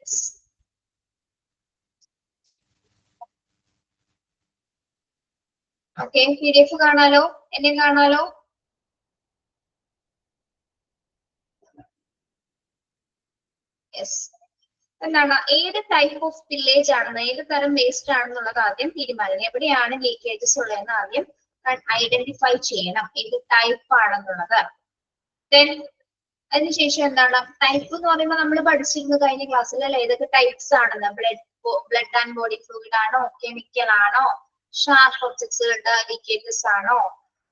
leakages. Okay, PDF കാണാലോ, എന്നെ കാണാലോ? Yes. എന്താണ് ഏത് ടൈപ്പ് ഓഫ് സ്പില്ലേജ് ആണെന്ന്, ഏത് തരം വേസ്റ്റ് ആണെന്നുള്ളത് ആദ്യം തീരുമാനിക്കണം. എവിടെയാണ് ലീക്കേജസ് ഉള്ളതെന്ന് ആദ്യം ഐഡന്റിഫൈ ചെയ്യണം, ഏത് ടൈപ്പ് ആണെന്നുള്ളത്. ദെൻ അതിനുശേഷം എന്താണ് ടൈപ്പ് എന്ന് പറയുമ്പോൾ നമ്മൾ പഠിച്ചിരുന്നു കഴിഞ്ഞ ക്ലാസ്സിൽ അല്ലെ, ഏതൊക്കെ ടൈപ്സ് ആണെന്ന്. ബ്ലഡ് ആൻഡ് ബോഡി ഫ്ലൂയിഡ് ആണോ, കെമിക്കൽ ആണോ, ഷാർപ്പ് ഒബ്ജക്ട്സുകളുടെ ലീക്കേജസ് ആണോ,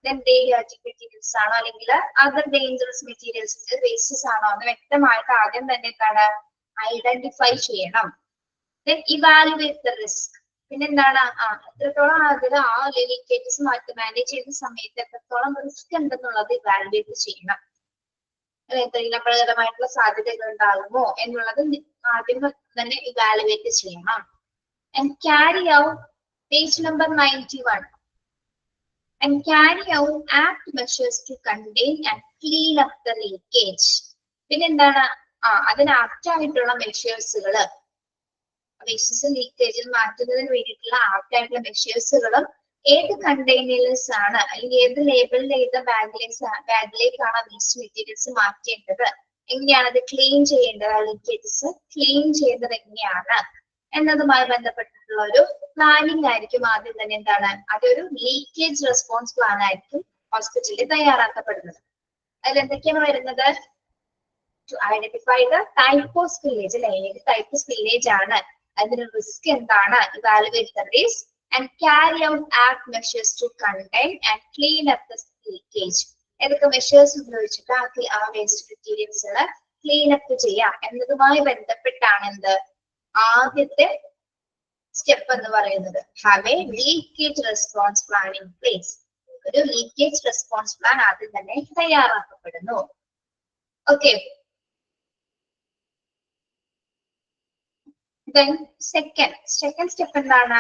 ദെൻ റേഡിയോആക്റ്റീവ് മെറ്റീരിയൽസ് ആണോ, അല്ലെങ്കിൽ അതർ ഡേഞ്ചറസ് മെറ്റീരിയൽസിന്റെ വേസ്റ്റസ് ആണോ എന്ന് വ്യക്തമായിട്ട് ആദ്യം തന്നെ എന്താണ് ഐഡന്റിഫൈ ചെയ്യണം. Then evaluate the risk. പിന്നെ എന്താണ് എത്രത്തോളം അതിൽ ആ ലീക്കേജസ് മാനേജ് ചെയ്യുന്ന സമയത്ത് എത്രത്തോളം റിസ്ക് ഉണ്ടെന്നുള്ളത് ഇവാലുവേറ്റ് ചെയ്യണം. എന്തെങ്കിലും അപകടമായിട്ടുള്ള സാധ്യതകൾ ഉണ്ടാകുമോ എന്നുള്ളത് ആദ്യം തന്നെ ഇവാലുവേറ്റ് ചെയ്യണം. And carry out page number 91. And carry out apt measures to contain and clean up the leakage. പിന്നെ എന്താണ് അതിന് ആപ്റ്റ് ആയിട്ടുള്ള മെഷേഴ്സുകള്, വേസ്റ്റസ് ലീക്കേജിൽ മാറ്റുന്നതിന് വേണ്ടിയിട്ടുള്ള ആപ്റ്റ് ആയിട്ടുള്ള മെഷേഴ്സുകളും ഏത് കണ്ടെയ്നേഴ്സ് ആണ് അല്ലെങ്കിൽ ഏത് ലേബിളിൽ ചെയ്ത ബാഗിലേക്കാണ് വേസ്റ്റ് മെറ്റീരിയൽസ് മാറ്റേണ്ടത്, എങ്ങനെയാണ് അത് ക്ലീൻ ചെയ്യേണ്ടത്, ലീക്കേജസ് ക്ലീൻ ചെയ്യുന്നത് എങ്ങനെയാണ് എന്നതുമായി ബന്ധപ്പെട്ടിട്ടുള്ള ഒരു പ്ലാനിങ് ആയിരിക്കും ആദ്യം തന്നെ എന്താണ് അതൊരു ലീക്കേജ് റെസ്പോൺസ് പ്ലാൻ ആയിരിക്കും ഹോസ്പിറ്റലിൽ തയ്യാറാക്കപ്പെടുന്നത്. അതിൽ എന്തൊക്കെയാണ് വരുന്നത്? To identify the type of spillage അല്ലെ, ഏത് ടൈപ്പ് സ്പില്ലേജ് ആണ്, അതിന്റെ റിസ്ക് എന്താണ്, evaluate the risk and carry out act measures to contain and clean up the leakage. ഏതൊക്കെ മെഷേഴ്സ് ഉപയോഗിച്ചിട്ട് ആ വേസ്റ്റ് മെറ്റീരിയൽസ് ക്ലീൻ അപ്പ് ചെയ്യാം എന്നതുമായി ബന്ധപ്പെട്ടാണ് എന്ത് ആദ്യത്തെ സ്റ്റെപ്പ് എന്ന് പറയുന്നത്. Have a leakage response plan in place. ഒരു ലീക്കേജ് റെസ്പോൺസ് പ്ലാൻ ആദ്യം തന്നെ തയ്യാറാക്കപ്പെടുന്നു. ഓക്കെ, then second step എന്താണ്?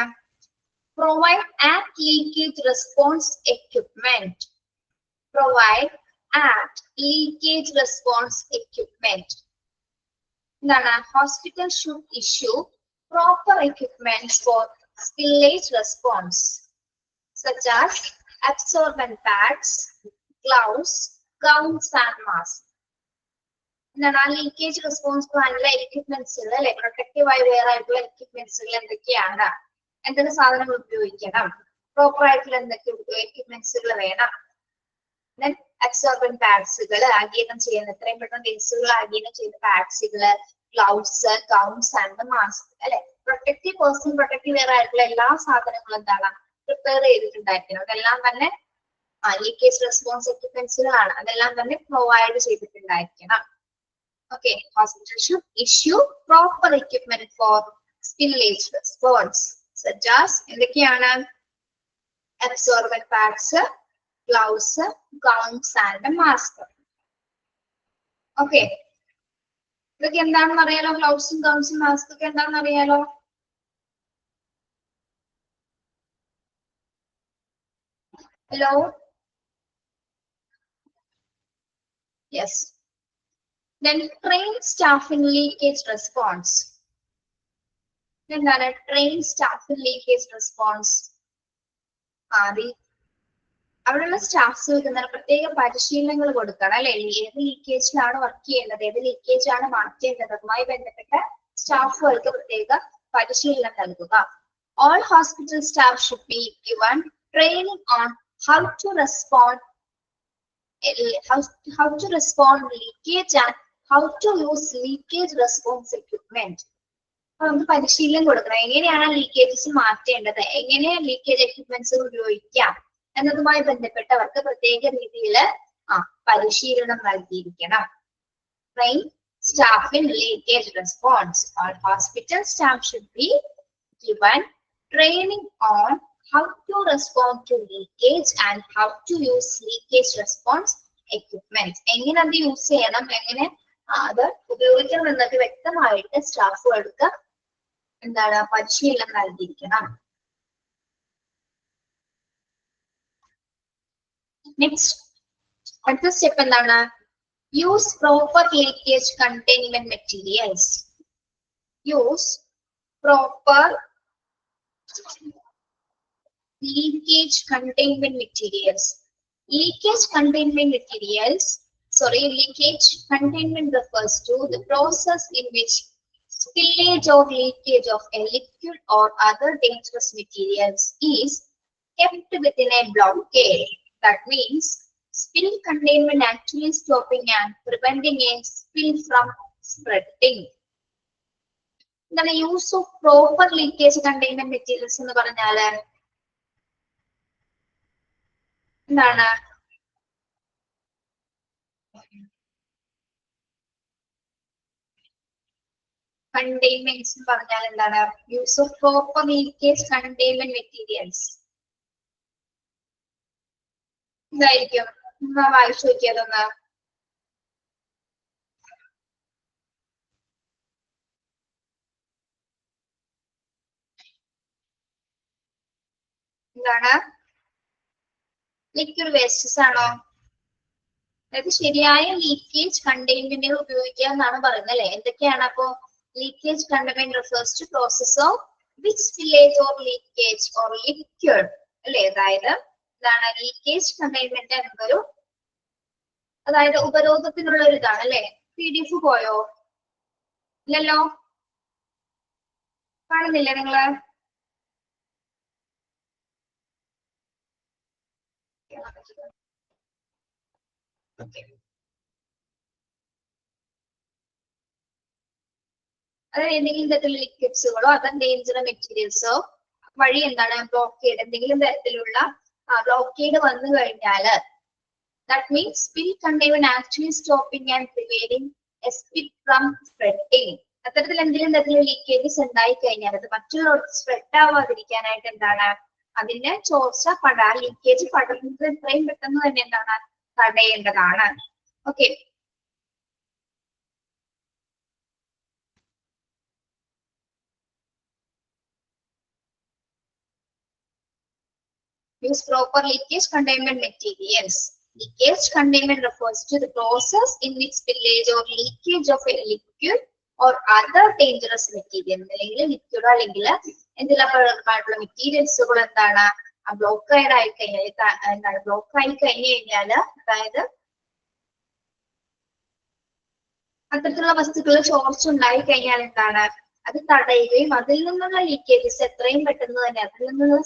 Provide apt leakage response equipment. Provide apt leakage response equipment. എന്താണ്? Hospital should issue proper equipment for spillage response, such as absorbent pads, gloves, gowns and masks. എന്താണ് leakage response പ്ലാനിലെ എക്യുപ്മെന്റ്സുകൾ അല്ലെ, protective ആയി wear ആയിട്ടുള്ള എക്യുപ്മെന്റ്സുകൾ എന്തൊക്കെയാണ്, എന്തൊക്കെ സാധനങ്ങൾ ഉപയോഗിക്കണം, പ്രോപ്പർ ആയിട്ടുള്ള എന്തൊക്കെ എക്യുപ്മെന്റ്സുകൾ വേണം. ദെൻ അബ്സോർബന്റ് പാഡ്സുകൾ ആഗിരണം ചെയ്യുന്ന എത്രയും പെട്ടെന്ന് വേസ്റ്റുകൾ ആഗിരണം ചെയ്യുന്ന പാഡ്സുകള്, ഗ്ലൗസ്, ഗൗൺസ് ആൻഡ് മാസ്ക് അല്ലെ, പ്രൊട്ടക്റ്റീവ് പേഴ്സണൽ പ്രൊട്ടക്റ്റീവ് വെയർ ആയിട്ടുള്ള എല്ലാ സാധനങ്ങളും എന്താണ് പ്രിപ്പയർ ചെയ്തിട്ടുണ്ടായിരിക്കണം. അതെല്ലാം തന്നെ ലീക്കേജ് റെസ്പോൺസ് എക്യുപ്മെന്റ്സുകളാണ്, അതെല്ലാം തന്നെ provide ചെയ്തിട്ടുണ്ടായിരിക്കണം. Okay, hospital should issue proper equipment for spillage response, such as എന്തൊക്കെയാണ് absorbent pads, gloves, gowns and mask. Okay, ഇതൊക്കെ എന്താണെന്ന് അറിയാലോ? ഗ്ലൗസും ഗൗൺസും മാസ്ക് ഒക്കെ എന്താണെന്ന് അറിയാലോ? Hello, yes. Then train staff in leakage response. എന്താണ് train staff in leakage response? അവിടെയുള്ള സ്റ്റാഫ്സുകൾക്ക് എന്താണ് പ്രത്യേക പരിശീലനങ്ങൾ കൊടുക്കണം അല്ലെ, ഏത് ലീക്കേജിലാണ് വർക്ക് ചെയ്യേണ്ടത്, ഏത് ലീക്കേജ് ആണ് മാറ്റേണ്ടത്, അതുമായി ബന്ധപ്പെട്ട സ്റ്റാഫുകൾക്ക് പ്രത്യേക പരിശീലനം നൽകുക. All hospital staff should be given training on how to respond leakage and how to use leakage response equipment. നമുക്ക് പരിശീലനം കൊടുക്കണം, എങ്ങനെയാണ് ലീക്കേജസ് മാറ്റേണ്ടത്, എങ്ങനെ ലീക്കേജ് എക്യുപ്മെന്റ്സ് ഉപയോഗിക്കാം എന്നതുമായി ബന്ധപ്പെട്ടവർക്ക് പ്രത്യേക രീതിയിൽ പരിശീലനം നൽകിയിരിക്കണം. Train staff in leakage response. All hospital staff should be given training on how to respond to leakage and how to use leakage response equipment. എങ്ങനെ അത് യൂസ് ചെയ്യണം, എങ്ങനെ അത് ഉപയോഗിക്കണം എന്നൊക്കെ വ്യക്തമായിട്ട് സ്റ്റാഫുകൾക്ക് എന്താണ് പരിശീലനം നൽകിയിരിക്കണം. നെക്സ്റ്റ് അടുത്ത സ്റ്റെപ്പ് എന്താണ്? Use proper leakage containment materials. use proper leakage containment materials. Leakage containment refers to the process in which spillage or leakage of a liquid or other dangerous materials is kept within a blockade. That means spill containment actually stopping and preventing a spill from spreading. The use of proper leakage containment materials എന്ന് പറഞ്ഞാല് എന്താണ്? Containments എന്ന് പറഞ്ഞാൽ എന്താണ്? Use of proper leakage containment materials. എന്തായിരിക്കും? വായിച്ചു നോക്കിയതൊന്ന്. എന്താണ്? Liquid wastes ആണോ? അതായത് ശരിയായ ലീക്കേജ് കണ്ടെയ്ൻമെന്റുകൾ ഉപയോഗിക്കുക എന്നാണ് പറയുന്നത് അല്ലെ? എന്തൊക്കെയാണ് അപ്പോ? Leakage containment refers to process of which spillage or leakage or liquid അല്ലെ? അതായത് എന്താണ് ലീക്കേജ് കണ്ടെയ്ൻമെന്റ് എന്നൊരു അതായത് ഉപരോധത്തിനുള്ള ഒരു ഇതാണ് അല്ലെ? PDF പോയോ? ഇല്ലല്ലോ, കാണുന്നില്ലേ നിങ്ങള്? അതായത് എന്തെങ്കിലും തരത്തിലുള്ള ലിക്വിഡ്സുകളോ അതർ ഡേഞ്ചർ മെറ്റീരിയൽസോ വഴി എന്താണ് ബ്ലോക്കേഡ്, എന്തെങ്കിലും തരത്തിലുള്ള ബ്ലോക്കേഡ് വന്നു കഴിഞ്ഞാല് that means spill containment actually stopping and preventing a spill from spreading. അത്തരത്തിൽ എന്തെങ്കിലും തരത്തിലുള്ള ലീക്കേജസ് ഉണ്ടായി കഴിഞ്ഞാൽ അത് മറ്റുള്ളവർക്ക് സ്പ്രെഡ് ആവാതിരിക്കാനായിട്ട് എന്താണ് അതിന്റെ ചോർച്ച ലീക്കേജ് പടരുന്നത് എത്രയും പെട്ടെന്ന് തന്നെ എന്താണ് തടയേണ്ടതാണ്. Okay, use proper leakage containment materials. Leakage containment refers to the process in which spillage or leakage of a liquid or other dangerous material അല്ലെങ്കിൽ ലിക്വിഡ് അല്ലെങ്കിൽ എന്തെല്ലാം മെറ്റീരിയൽസുകൾ എന്താണ് ബ്ലോക്കേഡ് ആയി കഴിഞ്ഞാൽ എന്താണ് ബ്ലോക്ക് ആയി കഴിഞ്ഞു കഴിഞ്ഞാല് അതായത് അത്തരത്തിലുള്ള വസ്തുക്കൾ ചോർച്ച ഉണ്ടായി കഴിഞ്ഞാൽ എന്താണ് അത് തടയുകയും അതിൽ നിന്നുള്ള ലീക്കേജസ് എത്രയും പെട്ടെന്ന് തന്നെ അതിൽ നിന്നുള്ള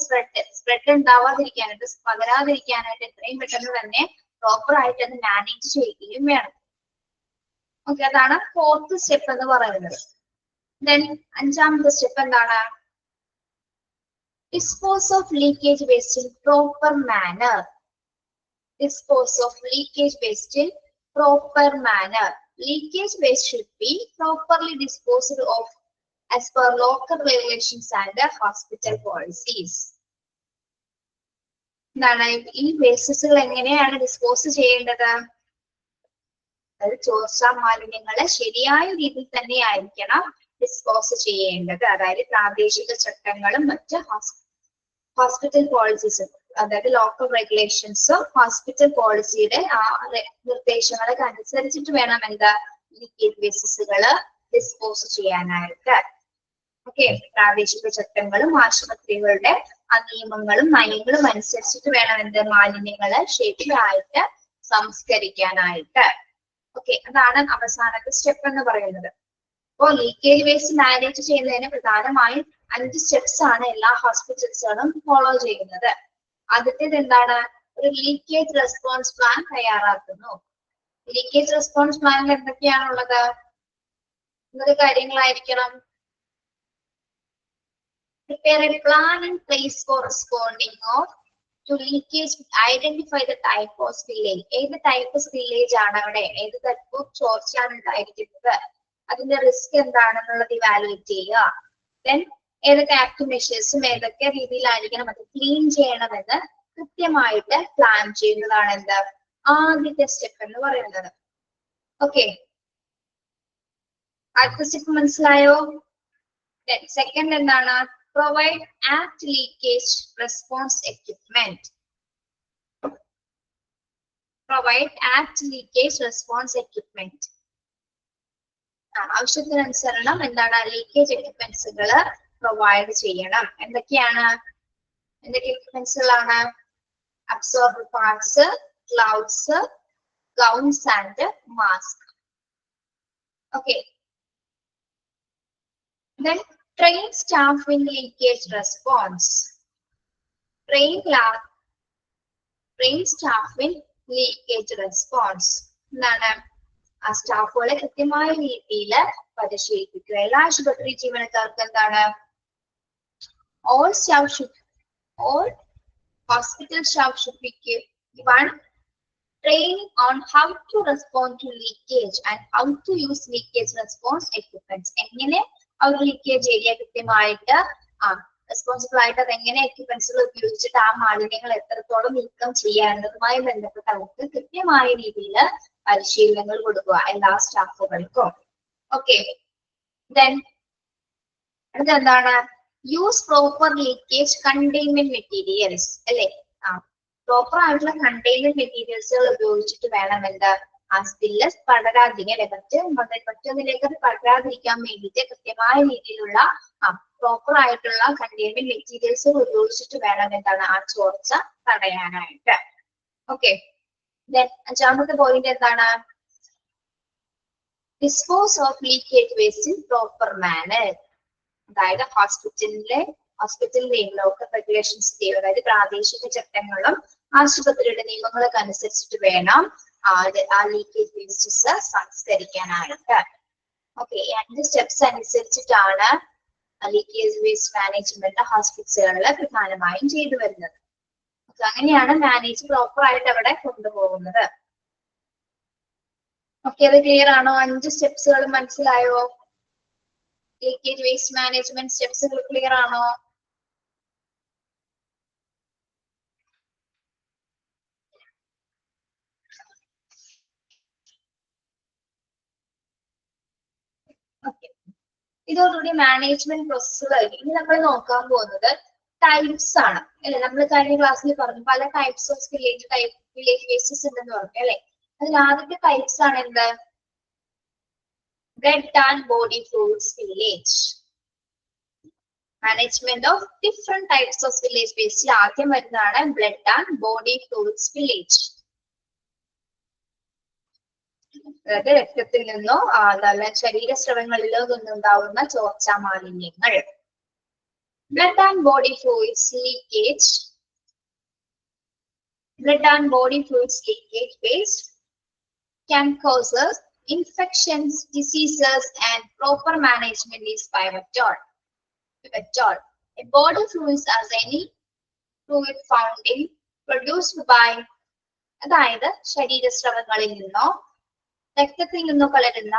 സ്പ്രെഡ് ഉണ്ടാവാതിരിക്കാനായിട്ട് പകരാതിരിക്കാനായിട്ട് എത്രയും പെട്ടെന്ന് തന്നെ പ്രോപ്പർ ആയിട്ട് അത് മാനേജ് ചെയ്യുകയും വേണം. ഓക്കെ, അതാണ് ഫോർത്ത് സ്റ്റെപ്പ് എന്ന് പറയുന്നത്. ദെൻ അഞ്ചാമത്തെ സ്റ്റെപ്പ് എന്താണ്? Dispose of leakage waste in proper manor. Dispose of leakage waste in proper manner. Leakage waste should be properly disposed of as per local regulations and hospital policies. എന്താണ് ഈ വേസ്റ്റസുകൾ എങ്ങനെയാണ് dispose ചെയ്യേണ്ടത്? അതായത് ചോർച്ച മാലിന്യങ്ങളെ ശരിയായ രീതിയിൽ തന്നെ ആയിരിക്കണം ഡിസ്പോസ് ചെയ്യേണ്ടത്. അതായത് പ്രാദേശിക ചട്ടങ്ങളും മറ്റ് ഹോസ്പിറ്റൽ പോളിസീസും അതായത് ലോക്കൽ റെഗുലേഷൻസും ഹോസ്പിറ്റൽ പോളിസിയുടെ ആ നിർദ്ദേശങ്ങളൊക്കെ അനുസരിച്ചിട്ട് വേണം എന്താ ലീക്കേജ് വേസ്റ്റസുകള് ഡിസ്പോസ് ചെയ്യാനായിട്ട്. ഓക്കെ, പ്രാദേശിക ചട്ടങ്ങളും ആശുപത്രികളുടെ നിയമങ്ങളും നയങ്ങളും അനുസരിച്ചിട്ട് വേണം എന്ത് മാലിന്യങ്ങള് ശരിയായിട്ട് സംസ്കരിക്കാനായിട്ട്. ഓക്കെ, അതാണ് അവസാനത്തെ സ്റ്റെപ്പ് എന്ന് പറയുന്നത്. അപ്പോ ലീക്കേജ് വേസ്റ്റ് മാനേജ് ചെയ്യുന്നതിന് പ്രധാനമായും 5 സ്റ്റെപ്സ് ആണ് എല്ലാ ഹോസ്പിറ്റൽസുകളും ഫോളോ ചെയ്യുന്നത്. ആദ്യത്തേത് എന്താണ്? ഒരു ലീക്കേജ് റെസ്പോൺസ് പ്ലാൻ തയ്യാറാക്കുന്നു. ലീക്കേജ് റെസ്പോൺസ് പ്ലാനിൽ എന്തൊക്കെയാണുള്ളത്? എന്തൊക്കെ കാര്യങ്ങളായിരിക്കണം? Prepare a plan in place for responding to leakage. Identify the type of spillage. ഏത് ടൈപ്പ് സ്പില്ലേജ് ആണ് അവിടെ, ഏത് ടൈപ്പ് ഓഫ് ചോർച്ചയാണ് ഉണ്ടായിരിക്കുന്നത്, അതിന്റെ റിസ്ക് എന്താണെന്നുള്ളത് ഇവാലുവേറ്റ് ചെയ്യുക. ദെൻ ഏതൊക്കെ ആക്ട് മെഷേഴ്സും ഏതൊക്കെ രീതിയിലായിരിക്കണം അത് ക്ലീൻ ചെയ്യണമെന്ന് കൃത്യമായിട്ട് പ്ലാൻ ചെയ്യുന്നതാണ് എന്ത് ആദ്യത്തെ സ്റ്റെപ്പ് എന്ന് പറയുന്നത്. ഓക്കെ, അടുത്ത സ്റ്റെപ്പ് മനസ്സിലായോ? സെക്കൻഡ് എന്താണ്? Provide apt leakage response equipment. Provide apt leakage response equipment. ആവശ്യത്തിനനുസരണം എന്താണ് ലീക്കേജ് എക്യുപ്മെന്റ്സുകൾ പ്രൊവൈഡ് ചെയ്യണം. എന്തൊക്കെ എക്യുപ്മെന്റ്സുകളാണ്? Absorber parts, gloves, gowns and mask. Okay. Then train staff in leakage response. Train staff in leakage response. എന്താണ്? ആ സ്റ്റാഫുകളെ കൃത്യമായ രീതിയിൽ പരിശീലിപ്പിക്കുക. എല്ലാ ആശുപത്രി ജീവനക്കാർക്ക് എന്താണ്? All hospital staff should be given training on how to respond to leakage and how to use leakage response equipments. എങ്ങനെ ആ ഒരു ലീക്കേജ് ഏരിയ കൃത്യമായിട്ട് റെസ്പോൺസിബിൾ ആയിട്ട് അതെങ്ങനെ എക്യുപ്മെന്റ്സുകൾ ഉപയോഗിച്ചിട്ട് ആ മാലിന്യങ്ങൾ എത്രത്തോളം നീക്കം ചെയ്യാവുന്നതുമായി ബന്ധപ്പെട്ട് അവർക്ക് കൃത്യമായ രീതിയിൽ പരിശീലനങ്ങൾ കൊടുക്കുക എല്ലാ സ്റ്റാഫുകൾക്കും. ഓക്കെ. ദെൻ അടുത്തെന്താണ്? Use proper leakage containment materials അല്ലെ? പ്രോപ്പർ ആയിട്ടുള്ള കണ്ടെയ്ൻമെന്റ് മെറ്റീരിയൽസുകൾ ഉപയോഗിച്ചിട്ട് വേണം എന്താ ആ സ്പില്ല് പടരാതിരിക്കാൻ മറ്റൊന്നിലേക്ക് അത് പടരാതിരിക്കാൻ വേണ്ടിയിട്ട് കൃത്യമായ രീതിയിലുള്ള പ്രോപ്പർ ആയിട്ടുള്ള കണ്ടെയ്ൻമെന്റ് മെറ്റീരിയൽസുകൾ ഉപയോഗിച്ചിട്ട് വേണം എന്താണ് ആ ചോർച്ച തടയാനായിട്ട്. ഓക്കെ. ദെൻ അഞ്ചാമത്തെ പോയിന്റ് എന്താണ്? Dispose of leakage waste in proper manor. അതായത് ഹോസ്പിറ്റലിലെ ലോക്കൽ റെഗുലേഷൻസ് അതായത് പ്രാദേശിക ചട്ടങ്ങളും ആശുപത്രിയുടെ നിയമങ്ങളൊക്കെ അനുസരിച്ചിട്ട് വേണം ആ ലീക്കേജ് വേസ്റ്റസ് സംസ്കരിക്കാനായിട്ട്. ഓക്കെ. 5 സ്റ്റെപ്സ് അനുസരിച്ചിട്ടാണ് ലീക്കേജ് വേസ്റ്റ് മാനേജ്മെന്റ് ഹോസ്പിറ്റലുകളിൽ പ്രധാനമായും ചെയ്തു വരുന്നത്. അങ്ങനെയാണ് മാനേജ് പ്രോപ്പർ ആയിട്ട് അവിടെ കൊണ്ടുപോകുന്നത്. ഓക്കെ. അത് ക്ലിയർ ആണോ? 5 സ്റ്റെപ്സുകൾ മനസ്സിലായോ? ലീക്കേജ് വേസ്റ്റ് മാനേജ്മെന്റ് സ്റ്റെപ്സുകൾ ക്ലിയർ ആണോ? ഇതോടുകൂടി മാനേജ്മെന്റ് പ്രോസസ്സുകൾ ഇനി നമ്മൾ നോക്കാൻ പോകുന്നത് ടൈപ്സ് ആണ് അല്ലെ? നമ്മൾ കഴിഞ്ഞ ക്ലാസ്സിൽ പറഞ്ഞു പല ടൈപ്സ് ഓഫ് വില്ലേജ് വേസ്റ്റസ് ഉണ്ടെന്ന് പറഞ്ഞു അല്ലെ? അതിൽ ആദ്യത്തെ ടൈപ്സ് ആണ് എന്ത്? Blood and body fluids spillage. Management of different types of spillage വേസ്റ്റിൽ ആദ്യം വരുന്നതാണ് blood and body fluids spillage. അതായത് രക്തത്തിൽ നിന്നോ നല്ല ശരീരസ്രവങ്ങളിലോ നിന്നുണ്ടാവുന്ന ചോർച്ചാ മാലിന്യങ്ങൾ. Blood and body fluids leakage. Blood and body fluids leakage waste can cause infections, diseases, and proper management is pivotal. A body fluids as any fluid found in produced by അതായത് ശരീരസ്രവങ്ങളിൽ നിന്നോ രക്തത്തിൽ നിന്നോ കലരുന്ന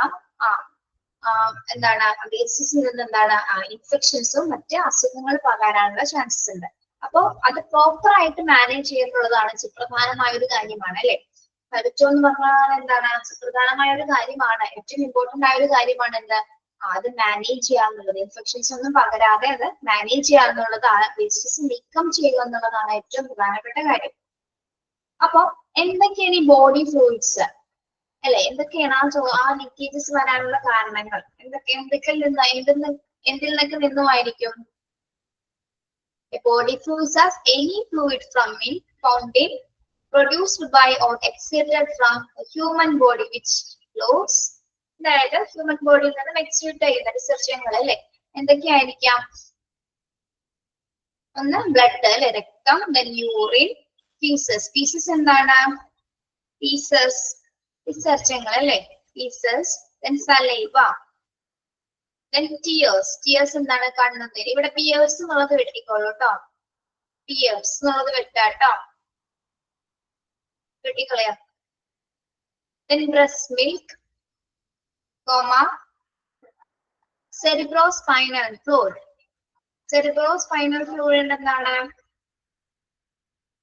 എന്താണ് വേസ്റ്റസിൽ നിന്ന് എന്താണ് ഇൻഫെക്ഷൻസും മറ്റ് അസുഖങ്ങൾ പകരാനുള്ള ചാൻസസ് ഉണ്ട്. അപ്പോ അത് പ്രോപ്പർ ആയിട്ട് മാനേജ് ചെയ്യുന്നുള്ളതാണ് സുപ്രധാനമായ ഒരു കാര്യമാണ് അല്ലെ? ഏറ്റവും എന്ന് പറഞ്ഞാൽ എന്താണ് സുപ്രധാനമായ ഒരു കാര്യമാണ്, ഏറ്റവും ഇമ്പോർട്ടന്റ് ആയ ഒരു കാര്യമാണ് എന്ത്? അത് മാനേജ് ചെയ്യാന്നുള്ളത്. ഇൻഫെക്ഷൻസ് ഒന്നും പകരാതെ അത് മാനേജ് ചെയ്യാന്നുള്ളത്, ആ വേസ്റ്റസ് നീക്കം ചെയ്യുക എന്നുള്ളതാണ് ഏറ്റവും പ്രധാനപ്പെട്ട കാര്യം. അപ്പൊ എന്തൊക്കെയാണ് ഈ ബോഡി ഫ്ലൂയിഡ്സ് അല്ലെ? എന്തൊക്കെയാണ് ആ ലീക്കേജസ് വരാനുള്ള കാരണങ്ങൾ? എന്തിൽ നിന്നൊക്കെ നിന്നുമായിരിക്കും? Body fluids as any fluid from found in produced by or exuded from a human body which flows. അതായത് ഹ്യൂമൻ ബോഡിയിൽ നിന്നും എക്സ്യൂട്ട് ചെയ്യുന്ന വിസർജ്യങ്ങൾ അല്ലെ? എന്തൊക്കെയായിരിക്കാം? ഒന്ന് ബ്ലഡ് അല്ലെ, രക്തം. then urine, ഫീസസ്. ഫീസസ് എന്താണ്? ഫീസസ് വിസർജ്യങ്ങൾ അല്ലെ? ഫീസസ്. then saliva, then tears. tears എന്താണ്? കണ്ണുനീര്. ഇവിടെ പിയേഴ്സ് എന്നുള്ളത് വെട്ടിക്കോളൂ കേട്ടോ. പിയേഴ്സ് എന്നുള്ളത് വെട്ടാട്ടോ, വെട്ടിക്കളയാം. then breast milk, cerebrospinal fluid. cerebrospinal fluid എന്താണ്?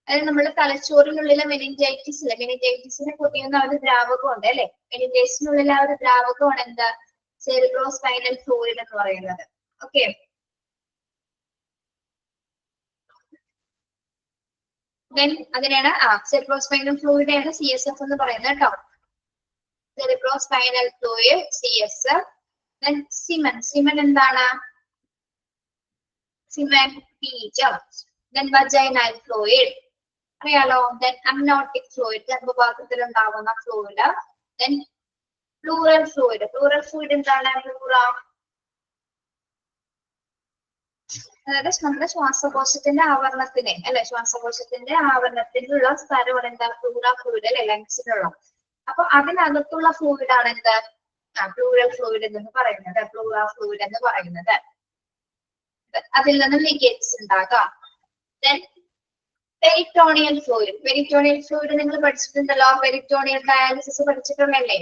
അതായത് നമ്മുടെ തലച്ചോറിനുള്ളിലെ മെനിഞ്ചൈറ്റിസിലെ മെനിഞ്ചൈറ്റിസിനെ പൊതിയുന്ന ഒരു ദ്രാവകമുണ്ട് അല്ലെ? മെനിഞ്ചൈറ്റിസിനുള്ളിൽ ആ ഒരു ദ്രാവകമാണ് എന്താ? cerebrospinal fluid എന്ന് പറയുന്നത്. ഓക്കെ. അതിനാണ് cerebrospinal fluid ആണ് CSF എന്ന് പറയുന്നത് കേട്ടോ. cerebrospinal fluid CSF. Then semen എന്താണ്? Semen ബീജം. Then vaginal fluid അറിയാലോ. Then amniotic fluid ഗർഭപാത്രത്തിൽ ഉണ്ടാകുന്ന ഫ്ലൂയിഡ്. Then pleural fluid എന്താണ്? അതായത് നമ്മുടെ ശ്വാസകോശത്തിന്റെ ആവരണത്തിന് ശ്വാസകോശത്തിന്റെ ആവരണത്തിലുള്ള സ്ഥലമാണ് എന്താ? പ്ലൂറൽ ഫ്ലൂയിഡ് അല്ലെ, ലങ്സിനുള്ള. അപ്പൊ അതിനകത്തുള്ള ഫ്ലൂയിഡ് ആണ് എന്ത്? പ്ലൂറൽ ഫ്ലൂയിഡ് എന്ന് പറയുന്നത്. പ്ലൂറൽ ഫ്ലൂയിഡ് എന്ന് പറയുന്നത് അതിൽ നിന്ന് ലീക്കേജസ് ഉണ്ടാകാം. Then പെരിറ്റോണിയൽ ഫ്ലൂയിഡ് നിങ്ങൾ പഠിച്ചിട്ടുണ്ടല്ലോ. Peritoneal dialysis പഠിച്ചിട്ടുള്ളല്ലേ?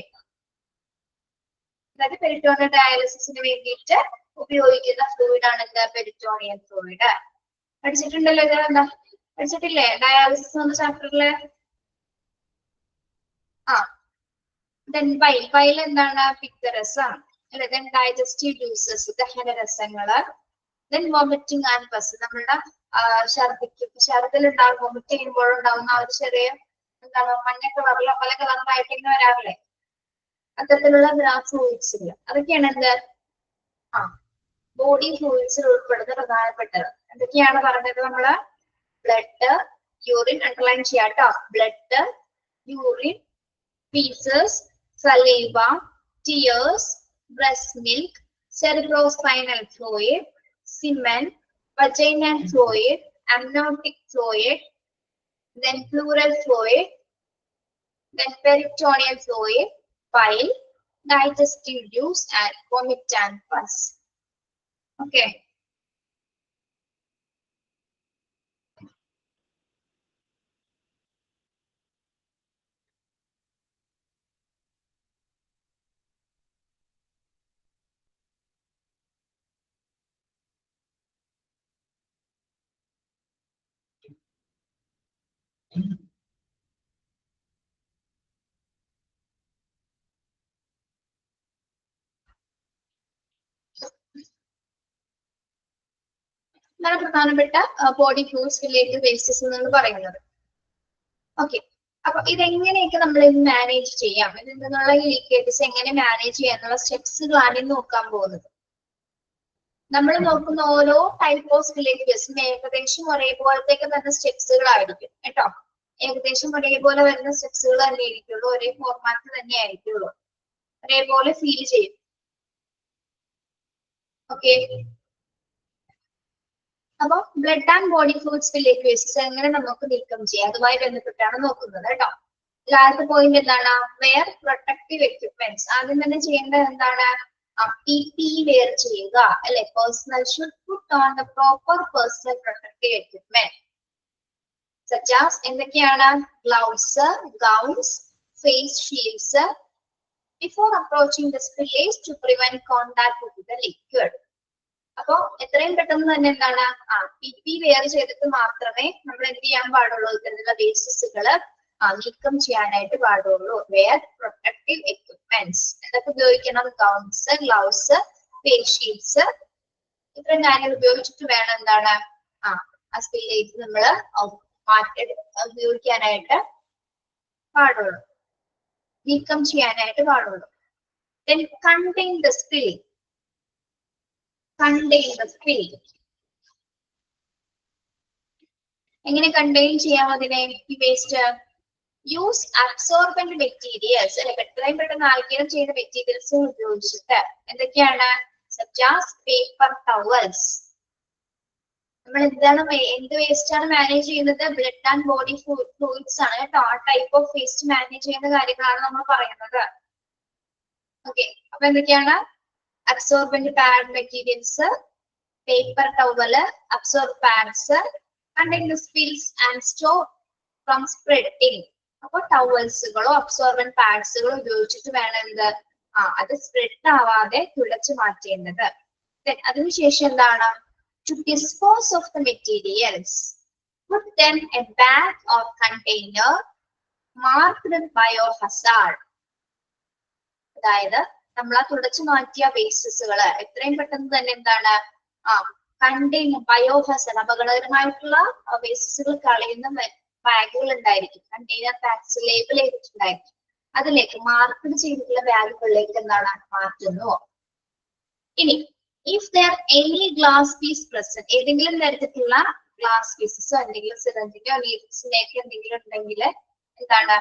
അതായത് പെരിറ്റോണിയൽ ഡയാലിസിസിന് വേണ്ടിയിട്ട് ഉപയോഗിക്കുന്ന ഫ്ലൂയിഡ് ആണ് എന്താ? Peritoneal fluid. പഠിച്ചിട്ടുണ്ടല്ലോ ഇത്? എന്താ പഠിച്ചിട്ടില്ലേ ഡയാലിസിസ് എന്ന ചാപ്റ്ററില്? Then ബൈൽ എന്താണ്? പിത്തരസം അല്ലെ. Then digestive juices ദഹനരസങ്ങള്. Then vomiting and pus നമ്മളുടെ ഛർദിൽ ഉണ്ടാകും. വോമിറ്റ് ചെയ്യുമ്പോഴുണ്ടാകുന്ന ഒരു ചെറിയ എന്താണ് മഞ്ഞ കളറിലോ പല കളറിലായിട്ട് ഇങ്ങനെ വരാറില്ലേ? അത്തരത്തിലുള്ള ഫ്ലൂയിഡ്സ് അതൊക്കെയാണ് എന്ത്? ബോഡി ഫ്ലൂയിഡ്സിൽ ഉൾപ്പെടുന്ന പ്രധാനപ്പെട്ടത്. എന്തൊക്കെയാണ് പറഞ്ഞത് നമ്മള്? ബ്ലഡ്, യൂറിൻ അണ്ടർലൈൻ ചെയ്യാട്ടോ. Blood, urine, faeces, saliva, tears, breast milk, cerebrospinal fluid, semen, vaginal fluid, amniotic fluid, then pleural fluid, then peritoneal fluid, bile, digestive juice, and vomit and pus. Okay. ഇതാണ് പ്രധാനപ്പെട്ട body fluids related wastes എന്ന് പറയുന്നത്. Okay, അപ്പൊ ഇതെങ്ങനെയൊക്കെ നമ്മൾ manage ചെയ്യാം, ഇതിൽ നിന്നുള്ള leakages എങ്ങനെ മാനേജ് ചെയ്യാം എന്നുള്ള സ്റ്റെപ്സുകളാണ് ഇന്ന് നോക്കാൻ പോകുന്നത്. നമ്മൾ നോക്കുന്ന ഓരോ ടൈപ്പ് ഓഫ് റിലേറ്റഡ് വേസ്റ്റ് ഏകദേശം ഒരേപോലത്തേക്ക് തന്നെ സ്റ്റെപ്സുകളായിരിക്കും കേട്ടോ. ഏകദേശം ഒരേപോലെ വരുന്ന സ്റ്റെപ്സുകൾ തന്നെ ആയിരിക്കുള്ളൂ, ഒരേ ഫോർമാറ്റ് തന്നെ ആയിരിക്കുള്ളൂ, ഒരേപോലെ ഫീൽ ചെയ്യും. ഓക്കെ, അപ്പൊ blood and body fluids related wastes എങ്ങനെ നമുക്ക് നീക്കം ചെയ്യാം അതുമായി ബന്ധപ്പെട്ടാണ് നോക്കുന്നത് കേട്ടോ. ആദ്യത്തെ പോയിന്റ് എന്താണ്? Wear protective equipments. ആദ്യം തന്നെ ചെയ്യേണ്ടത് എന്താണ്? PPE വെയർ ചെയ്യുക അല്ലെ. Personnel should put on the proper personal protective equipment such as എന്തൊക്കെയാണ്? Gloves, gowns, face shields before approaching the spillage to prevent contact with the liquid. അപ്പൊ എത്രയും പെട്ടെന്ന് തന്നെ എന്താണ്? PPE വെയർ ചെയ്തിട്ട് മാത്രമേ നമ്മൾ എന്ത് ചെയ്യാൻ പാടുള്ളൂ? ഇത്തരത്തിലുള്ള വേസ്റ്റസുകള് നീക്കം ചെയ്യാനായിട്ട് പാടുള്ളൂ. വെയർ പ്രൊട്ടക്റ്റീവ് എക്യുപ്മെന്റ്സ് എന്തൊക്കെ ഉപയോഗിക്കണം? ഗൗൺസ്, ഗ്ലൗസ്, ഫേസ് ഷീൽഡ്സ്, ഇത്രയും കാര്യങ്ങൾ ഉപയോഗിച്ചിട്ട് വേണം എന്താണ് ആ സ്പില്ലേജ് നമ്മള് ഉപയോഗിക്കാനായിട്ട് പാടുള്ളൂ, നീക്കം ചെയ്യാനായിട്ട് പാടുള്ളൂ. Then contain the spill. എങ്ങനെ കണ്ടെയ്ൻ ചെയ്യാം അതിനെ? ഈ വേസ്റ്റ് യൂസ് അബ്സോർബന്റ് മെറ്റീരിയൽസ് അല്ലെ, എത്രയും പെട്ടെന്ന് ആഗിരണം ചെയ്യുന്ന മെറ്റീരിയൽസ് ഉപയോഗിച്ചിട്ട്. എന്തൊക്കെയാണ്? Such as paper towels. നമ്മൾ എന്ത് വേസ്റ്റ് ആണ് മാനേജ് ചെയ്യുന്നത്? ബ്ലഡ് ആൻഡ് ബോഡി ഫ്ലൂയിഡ്സ് ആണ് കേട്ടോ. ആ ടൈപ്പ് ഓഫ് വേസ്റ്റ് മാനേജ് ചെയ്യുന്ന കാര്യങ്ങളാണ് നമ്മൾ പറയുന്നത്. ഓക്കെ, അപ്പൊ എന്തൊക്കെയാണ്? Absorbent pad materials, paper towel, absorb pads, contain the spills and stop from spreading. അപ്പൊ ടവൽസുകളോ അബ്സോർബന്റ് പാഡ്സുകളോ ഉപയോഗിച്ചിട്ട് വേണം എന്ത് അത് സ്പ്രെഡ് ആവാതെ തുടച്ചു മാറ്റേണ്ടത്. അതിനുശേഷം എന്താണ്? To dispose of the materials, put them in a bag or container marked with biohazard. അതായത് നമ്മൾ ആ തുടച്ചു മാറ്റിയ വേസ്റ്റസുകള് എത്രയും പെട്ടെന്ന് തന്നെ എന്താണ് കണ്ടെയ്നർ, ബയോഹസാർഡ് അപകടകരമായിട്ടുള്ള വേസ്റ്റസുകൾ കളയുന്ന ബാഗുകൾ ഉണ്ടായിരിക്കും, കണ്ടെയ്നർ ബാഗ്സ് ലേബിൾ ചെയ്തിട്ടുണ്ടായിരിക്കും. അതിലേക്ക് മാർക്കഡ് ചെയ്തിട്ടുള്ള ബാഗുകളിലേക്ക് എന്താണ് മാറ്റുന്നു. ഇനി if there any glass piece present, ഏതെങ്കിലും തരത്തിലുള്ള ഗ്ലാസ് പീസസോ എന്തെങ്കിലും സിറഞ്ചിന്റെയോ നീഡ്സിന്റെയൊക്കെ എന്തെങ്കിലും ഉണ്ടെങ്കിൽ എന്താണ്,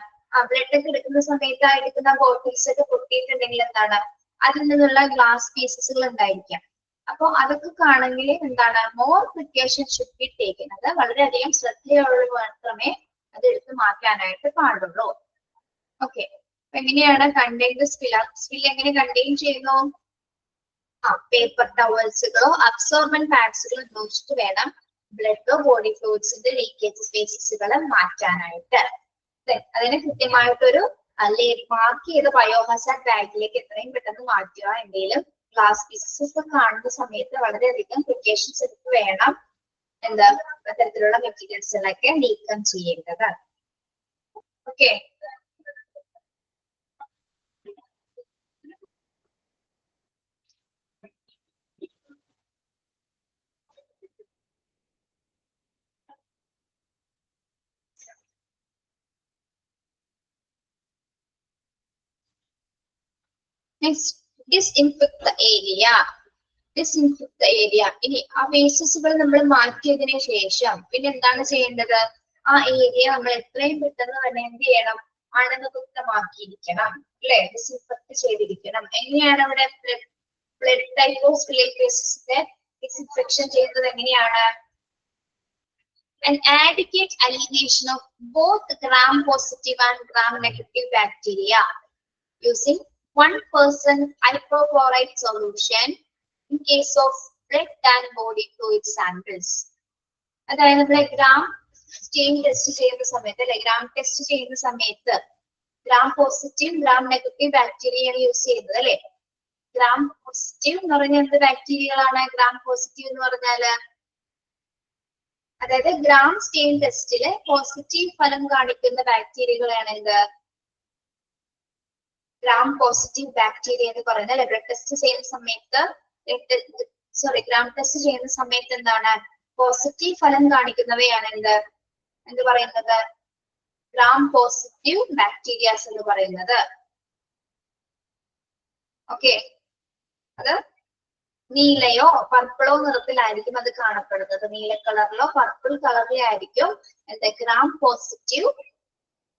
ബ്ലഡ് ഒക്കെ എടുക്കുന്ന സമയത്ത് ആ എടുക്കുന്ന ബോട്ടിൽസ് ഒക്കെ പൊട്ടിയിട്ടുണ്ടെങ്കിൽ എന്താണ്, അതിൽ നിന്നുള്ള ഗ്ലാസ് പീസസുകൾ ഉണ്ടായിരിക്കാം. അപ്പൊ അതൊക്കെ കാണുമെങ്കിൽ എന്താണ്, more precaution should be taken. അത് വളരെയധികം ശ്രദ്ധയോടെ മാത്രമേ അത് എടുത്ത് മാറ്റാനായിട്ട് പാടുള്ളൂ. ഓക്കെ, അപ്പൊ എങ്ങനെയാണ് കണ്ടെയ്ൻ സ്പിൽ എങ്ങനെ കണ്ടെയ്ൻ ചെയ്യുന്നു? പേപ്പർ ടവൽസുകളോ അബ്സോർബന്റ് പാഡ്സുകളോ ഉപയോഗിച്ചിട്ട് വേണം ബ്ലഡോ ബോഡി ഫ്ലൂയിഡ്സിന്റെ ലീക്കേജ് സ്പേസസുകൾ മാറ്റാനായിട്ട്. അതിന് കൃത്യമായിട്ടൊരു മാർക്ക് ചെയ്ത ബയോഹസാർഡ് ബാഗിലേക്ക് എത്രയും പെട്ടെന്ന് മാറ്റുക. എന്തെങ്കിലും ഗ്ലാസ് പീസസ് ഒക്കെ കാണുന്ന സമയത്ത് വളരെയധികം പ്രിക്കോഷൻസ് എടുത്ത് വേണം എന്താ തരത്തിലുള്ള മെറ്റീരിയൽസുകളൊക്കെ നീക്കം ചെയ്യേണ്ടത്. Okay, next disinfect the area. Disinfect the area. ഇനി ആ വേസ്റ്റസുകൾ നമ്മൾ മാറ്റിയതിനു ശേഷം പിന്നെ എന്താണ് ചെയ്യേണ്ടത്? ആ ഏരിയ നമ്മൾ എത്രയും പെട്ടെന്ന് തന്നെ എന്ത് ചെയ്യണം? അണുമുക്തമാക്കിയിരിക്കണം, അല്ലെ? ഡിസ്ഇൻഫെക്ട് ചെയ്തിരിക്കണം. എങ്ങനെയാണ് അവിടെ ബ്ലഡ് ടൈപ്പോസിന്റെ ഡിസ്ഇൻഫെക്ഷൻ ചെയ്യുന്നത്? എങ്ങനെയാണ്? An adequate elimination of both gram-positive and gram-negative bacteria using 1% hypochlorite solution in case of blood and body fluid samples. അതായത് നമ്മളെ ഗ്രാം സ്റ്റെയിൻ ടെസ്റ്റ് ചെയ്യുന്ന സമയത്ത്, അല്ലെ, ഗ്രാം ടെസ്റ്റ് ചെയ്യുന്ന സമയത്ത് ഗ്രാം പോസിറ്റീവ് ഗ്രാം നെഗറ്റീവ് ബാക്ടീരിയയാണ് യൂസ് ചെയ്യുന്നത്, അല്ലെ? ഗ്രാം പോസിറ്റീവ് എന്ന് പറഞ്ഞാൽ എന്ത് ബാക്ടീരിയകളാണ്? ഗ്രാം പോസിറ്റീവ് എന്ന് പറഞ്ഞാല് അതായത് ഗ്രാം സ്റ്റെയിൻ ടെസ്റ്റില് പോസിറ്റീവ് ഫലം കാണിക്കുന്ന ബാക്ടീരിയകളാണ് എന്ത്? ഗ്രാം പോസിറ്റീവ് ബാക്ടീരിയ എന്ന് പറയുന്നത്, അല്ലെ? ബ്ലഡ് ടെസ്റ്റ് ചെയ്യുന്ന സമയത്ത് ഗ്രാം ടെസ്റ്റ് ചെയ്യുന്ന സമയത്ത് എന്താണ്? പോസിറ്റീവ് ഫലം കാണിക്കുന്നവയാണ് എന്ത് പറയുന്നത്? ഗ്രാം പോസിറ്റീവ് ബാക്ടീരിയാസ് എന്ന് പറയുന്നത്. ഓക്കെ, അത് നീലയോ പർപ്പിളോ നിറത്തിലായിരിക്കും അത് കാണപ്പെടുന്നത്. നീല കളറിലോ പർപ്പിൾ കളറിലോ ആയിരിക്കും ഗ്രാം പോസിറ്റീവ്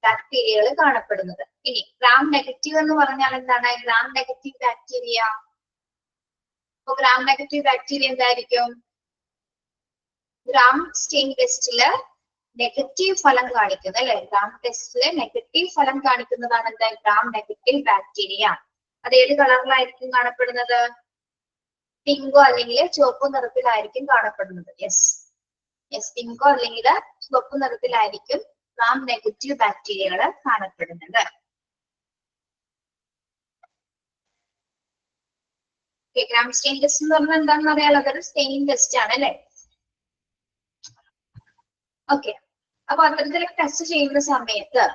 ബാക്ടീരിയകൾ കാണപ്പെടുന്നത്. ഇനി ഗ്രാം നെഗറ്റീവ് എന്ന് പറഞ്ഞാൽ എന്താണ്? Gram negative bacteria. അപ്പൊ ഗ്രാം നെഗറ്റീവ് ബാക്ടീരിയ എന്തായിരിക്കും? ഗ്രാം സ്റ്റെയിൻ ടെസ്റ്റില് നെഗറ്റീവ് ഫലം കാണിക്കുന്നത്, അല്ലെ? ഗ്രാം ടെസ്റ്റില് നെഗറ്റീവ് ഫലം കാണിക്കുന്നതാണ് എന്താ? Gram negative bacteria. അത് ഏത് കളറിലായിരിക്കും കാണപ്പെടുന്നത്? പിങ്കോ അല്ലെങ്കിൽ ചുവപ്പ് നിറത്തിലായിരിക്കും കാണപ്പെടുന്നത്. പിങ്കോ അല്ലെങ്കിൽ ചുവപ്പ് നിറത്തിലായിരിക്കും ഗ്രാം നെഗറ്റീവ് ബാക്ടീരിയകൾ കാണപ്പെടുന്നത്. ഗ്രാം സ്റ്റെയിൻ ടെസ്റ്റ് എന്ന് പറഞ്ഞാൽ എന്താണെന്ന് അറിയാലോ, അതൊരു സ്റ്റെയിൻ ടെസ്റ്റ് ആണ്, അല്ലെ? ഓക്കെ, അപ്പൊ അത്തരത്തിലൊക്കെ ടെസ്റ്റ് ചെയ്യുന്ന സമയത്ത്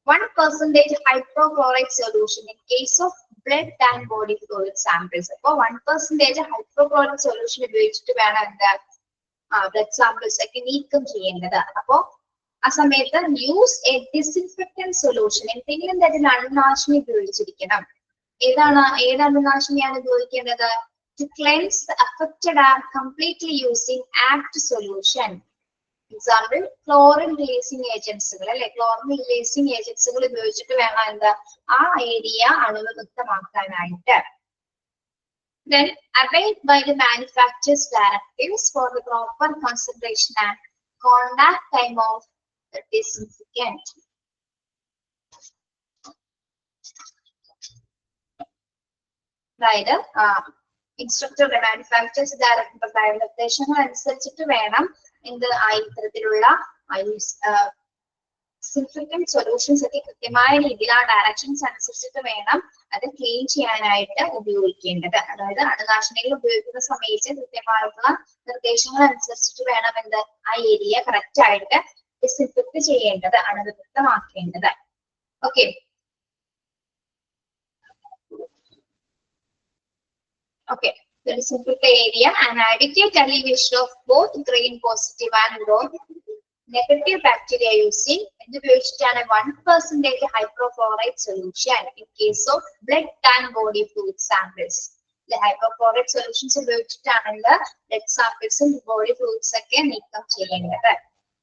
1% hypochlorite solution in case of blood and body fluid samples. അപ്പൊ 1% hypochlorite solution ഉപയോഗിച്ചിട്ട് വേണം എന്താ ബ്ലഡ് സാമ്പിൾസ് ഒക്കെ നീക്കം ചെയ്യേണ്ടത്. അപ്പോ ആ സമയത്ത് യൂസ് എ ഡിസിൻഫെക്റ്റന്റ് സൊല്യൂഷൻ, എന്തെങ്കിലും തരത്തിൽ അണുനാശിനി ഉപയോഗിച്ചിരിക്കണം. ഏത് അണുനാശിനിയാണ് ഉപയോഗിക്കേണ്ടത്? To cleanse the affected air completely using ACT solution. Example chlorine releasing ഏജൻസുകൾ, അല്ലെ? ക്ലോറിൻ റിലീസിങ് ഏജൻസുകൾ ഉപയോഗിച്ചിട്ട് വേണം എന്താ ആ ഏരിയ അണുവിമുക്തമാക്കാനായിട്ട്. Then abide by the manufacturer's directives for the proper concentration and contact time of the disinfectant. അതായത് ഇൻസ്ട്രക്ടറുടെ മാനുഫാക്ചേഴ്സ് ഡയറക്ടർ പ്രകാരം നിർദ്ദേശങ്ങൾ അനുസരിച്ചിട്ട് വേണം എന്ത് ഇത്തരത്തിലുള്ള ഡിസിൻഫെക്റ്റന്റ് സൊല്യൂഷൻസ് ഒക്കെ കൃത്യമായ രീതിയിൽ ആ ഡയറക്ഷൻസ് അനുസരിച്ചിട്ട് വേണം അത് ക്ലീൻ ചെയ്യാനായിട്ട് ഉപയോഗിക്കേണ്ടത്. അതായത് അണുനാശിനികൾ ഉപയോഗിക്കുന്ന സമയത്ത് കൃത്യമായിട്ടുള്ള നിർദ്ദേശങ്ങൾ അനുസരിച്ചിട്ട് വേണം എന്ത് ആ ഏരിയ കറക്റ്റ് ആയിട്ട് ഡിസിൻഫെക്ട് ചെയ്യേണ്ടത്, അണുവിമുക്തമാക്കേണ്ടത്. Okay, okay. The disinfect area and adequate elimination of both gram-positive and gram-negative bacteria using 1% hypochlorite solution in case of blood and body fluid samples. Hypochloric solutions ഉപയോഗിച്ചിട്ടാണ് ബ്ലഡ് സാമ്പിൾസും body fluids ഒക്കെ നീക്കം ചെയ്യേണ്ടത്.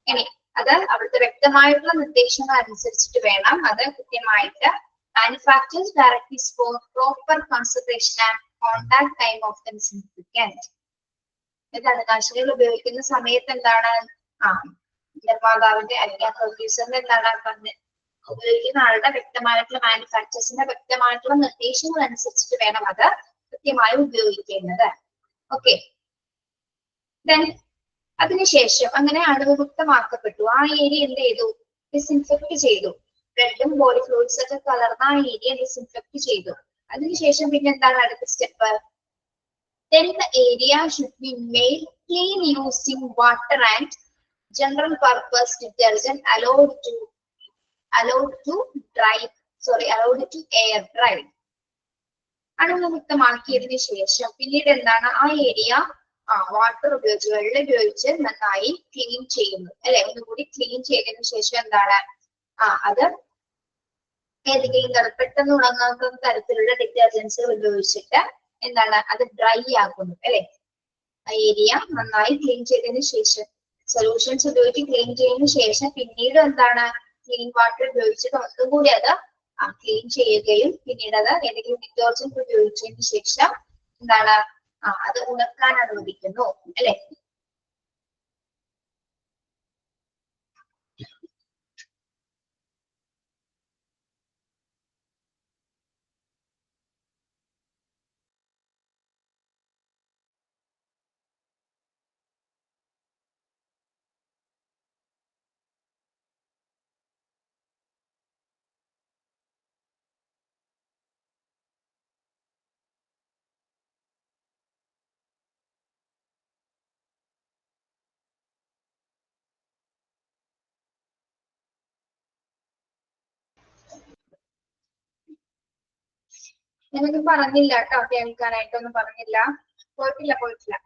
ഇനി അത് അവിടുത്തെ വ്യക്തമായിട്ടുള്ള നിർദ്ദേശങ്ങൾ അനുസരിച്ചിട്ട് വേണം അത് കൃത്യമായിട്ട് manufacturers directly for proper conservation and contact time of the disinfectant. എന്താണ് നാശിനികൾ ഉപയോഗിക്കുന്ന സമയത്ത് എന്താണ് നിർമ്മാതാവിന്റെ അല്ലെങ്കിൽ പ്രൊഡ്യൂസറിന്റെ എന്താണ് ഉപയോഗിക്കുന്ന ആളുടെ വ്യക്തമായിട്ടുള്ള മാനുഫാക്ചേഴ്സിന്റെ വ്യക്തമായിട്ടുള്ള നിർദ്ദേശങ്ങൾ അനുസരിച്ചിട്ട് വേണം അത് കൃത്യമായി ഉപയോഗിക്കേണ്ടത്. ഓക്കെ, ദെൻ അതിനുശേഷം അങ്ങനെ അണുവിമുക്തമാക്കപ്പെട്ടു. ആ ഏരിയ എന്ത് ചെയ്തു? ഡിസിൻഫെക്ട് ചെയ്തു. ബ്ലഡും ബോഡി ഫ്ലൂയിഡ്സ് ഒക്കെ കലർന്ന ആ ഏരിയ ഡിസിൻഫെക്ട് ചെയ്തു. അതിനുശേഷം പിന്നെ എന്താണ് അടുത്ത step? Then the area should be made clean using water and general purpose detergent allowed to air dry. അണുവിമുക്തമാക്കിയതിനു ശേഷം പിന്നീട് എന്താണ് ആ ഏരിയ വാട്ടർ ഉപയോഗിച്ച് വെള്ളം ഉപയോഗിച്ച് നന്നായി ക്ലീൻ ചെയ്യുന്നു അല്ലെ. ഒന്നുകൂടി ക്ലീൻ ചെയ്തതിനു ശേഷം എന്താണ് അത് ഏതെങ്കിലും പെട്ടെന്ന് ഉണങ്ങാത്ത തരത്തിലുള്ള ഡിറ്റർജൻസുകൾ ഉപയോഗിച്ചിട്ട് എന്താണ് അത് ഡ്രൈ ആക്കുന്നു അല്ലെ. ആ ഏരിയ നന്നായി ക്ലീൻ ചെയ്തതിനു ശേഷം സൊല്യൂഷൻസ് ഉപയോഗിച്ച് ക്ലീൻ ചെയ്തതിനു ശേഷം പിന്നീട് എന്താണ് ക്ലീൻ വാട്ടർ ഉപയോഗിച്ചിട്ട് ഒന്നുകൂടി അത് ക്ലീൻ ചെയ്യുകയും പിന്നീട് അത് ഏതെങ്കിലും ഡിറ്റർജന്റ് ഉപയോഗിച്ചതിന് ശേഷം എന്താണ് അത് ഉണക്കാൻ അനുവദിക്കുന്നു അല്ലെ. ഞാനൊന്നും പറഞ്ഞില്ല കേട്ടോ, കേൾക്കാനായിട്ടൊന്നും പറഞ്ഞില്ല. പോയിട്ടില്ല.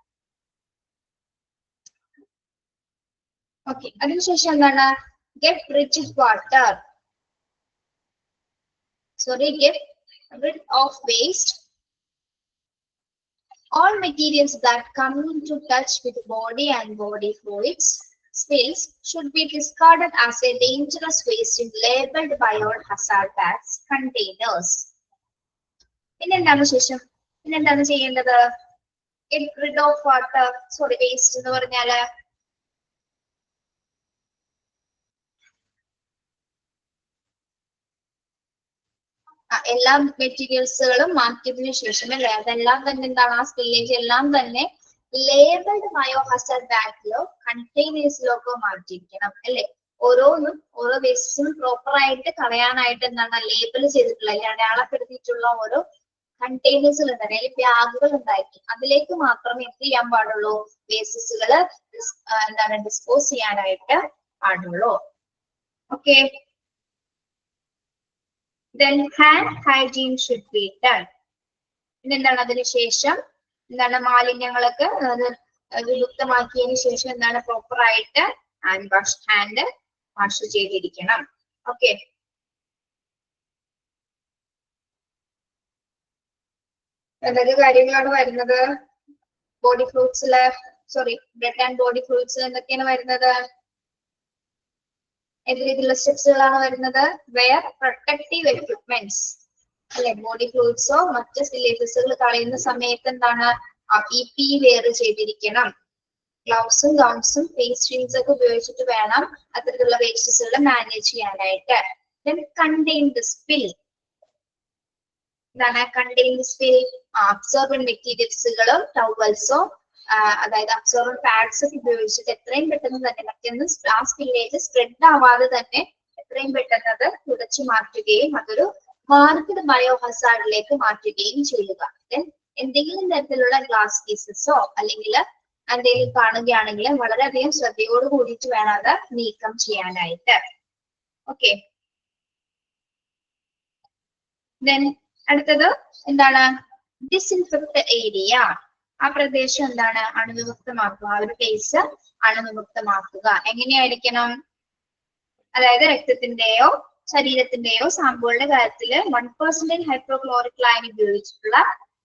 ഓക്കെ, അതിനുശേഷം എന്താണ്? get rid of waste. All materials that come into touch with body and body fluids spills should be discarded as a dangerous waste in labeled biohazard bags containers. പിന്നെന്താണ് ശേഷം പിന്നെന്താണ് ചെയ്യേണ്ടത്? get rid of waste എന്ന് പറഞ്ഞാല് എല്ലാ മെറ്റീരിയൽസുകളും മാറ്റിയതിനു ശേഷം അല്ലെ അതെല്ലാം തന്നെ എന്താണ് ആ സ്പില്ലേജ് എല്ലാം തന്നെ ലേബിൾഡ് ബയോഹസാർഡ് ബാഗിലോ കണ്ടെയ്നേഴ്സിലോ ഒക്കെ മാറ്റിയിരിക്കണം അല്ലെ. ഓരോന്നും ഓരോ വേസ്റ്റും പ്രോപ്പർ ആയിട്ട് കളയാനായിട്ട് എന്താണ് ലേബിൾ ചെയ്തിട്ടുള്ള അല്ലെങ്കിൽ അടയാളപ്പെടുത്തിയിട്ടുള്ള ഓരോ കണ്ടെയ്നേഴ്സുകൾ ഉണ്ടായി അല്ലെങ്കിൽ ബാഗുകൾ ഉണ്ടായിരിക്കും. അതിലേക്ക് മാത്രമേ എന്ത് ചെയ്യാൻ പാടുള്ളൂ? വേസ്റ്റസുകള് എന്താണ് ഡിസ്പോസ് ചെയ്യാനായിട്ട് പാടുള്ളൂ. Okay, then hand hygiene should be done. എന്താണ് അതിനുശേഷം എന്താണ് മാലിന്യങ്ങളൊക്കെ വിമുക്തമാക്കിയതിനു ശേഷം എന്താണ് പ്രോപ്പർ ആയിട്ട് ഹാൻഡ് വാഷ് ചെയ്തിരിക്കണം. ഓക്കെ, എന്തൊക്കെ കാര്യങ്ങളാണ് വരുന്നത്? ബോഡി ഫ്ലൂയിഡ്സില് ബ്ലഡ് ആൻഡ് ബോഡി ഫ്ലൂയിഡ്സിൽ എന്തൊക്കെയാണ് വരുന്നത്? ഏത് രീതിയിലുള്ള സ്റ്റെപ്സുകളാണ് വരുന്നത്? വെയർ പ്രൊട്ടക്റ്റീവ് എക്വിപ്മെന്റ്സ് അല്ലെ. ബോഡി ഫ്ലൂയിഡ്സോ മറ്റ് സിലേബസുകൾ കളയുന്ന സമയത്ത് എന്താണ് PPE വെയർ ചെയ്തിരിക്കണം. ഗ്ലൗസും ഗൗൺസും ഫേസ് ഷീൽഡ്സ് ഒക്കെ ഉപയോഗിച്ചിട്ട് വേണം അത്തരത്തിലുള്ള വേസ്റ്റസുകൾ മാനേജ് ചെയ്യാനായിട്ട്. Contain the spill. എന്താണ് കണ്ടെയ്ൻ ദ സ്പിൽ? അബ്സോർബന്റ് മെറ്റീരിയൽസുകളും ടവൽസോ അതായത് അബ്സോർബൻ പാഡ്സ് ഒക്കെ ഉപയോഗിച്ചിട്ട് എത്രയും പെട്ടെന്ന് തന്നെ മറ്റൊന്ന് ആ സ്പില്ലേജ് സ്പ്രെഡ് ആവാതെ തന്നെ എത്രയും പെട്ടെന്ന് അത് തുടച്ചു മാറ്റുകയും അതൊരു മാർക്കഡ് ബയോഹസാർഡിലേക്ക് മാറ്റുകയും ചെയ്യുക. എന്തെങ്കിലും തരത്തിലുള്ള ഗ്ലാസ് പീസസോ അല്ലെങ്കിൽ എന്തെങ്കിലും കാണുകയാണെങ്കിൽ വളരെയധികം ശ്രദ്ധയോട് കൂടിയിട്ട് വേണം അത് നീക്കം ചെയ്യാനായിട്ട്. ഓക്കെ, അടുത്തത് എന്താണ്? Disinfect area. ആ പ്രദേശം എന്താണ് അണുവിമുക്തമാക്കുക. ആ ഒരു പ്ലേസ് അണുവിമുക്തമാക്കുക. എങ്ങനെയായിരിക്കണം? അതായത് രക്തത്തിന്റെയോ ശരീരത്തിന്റെയോ സാമ്പിളുകളുടെ കാര്യത്തില് 1% ഹൈഡ്രോക്ലോറിക് ലൈൻ ഉപയോഗിച്ചിട്ടുള്ള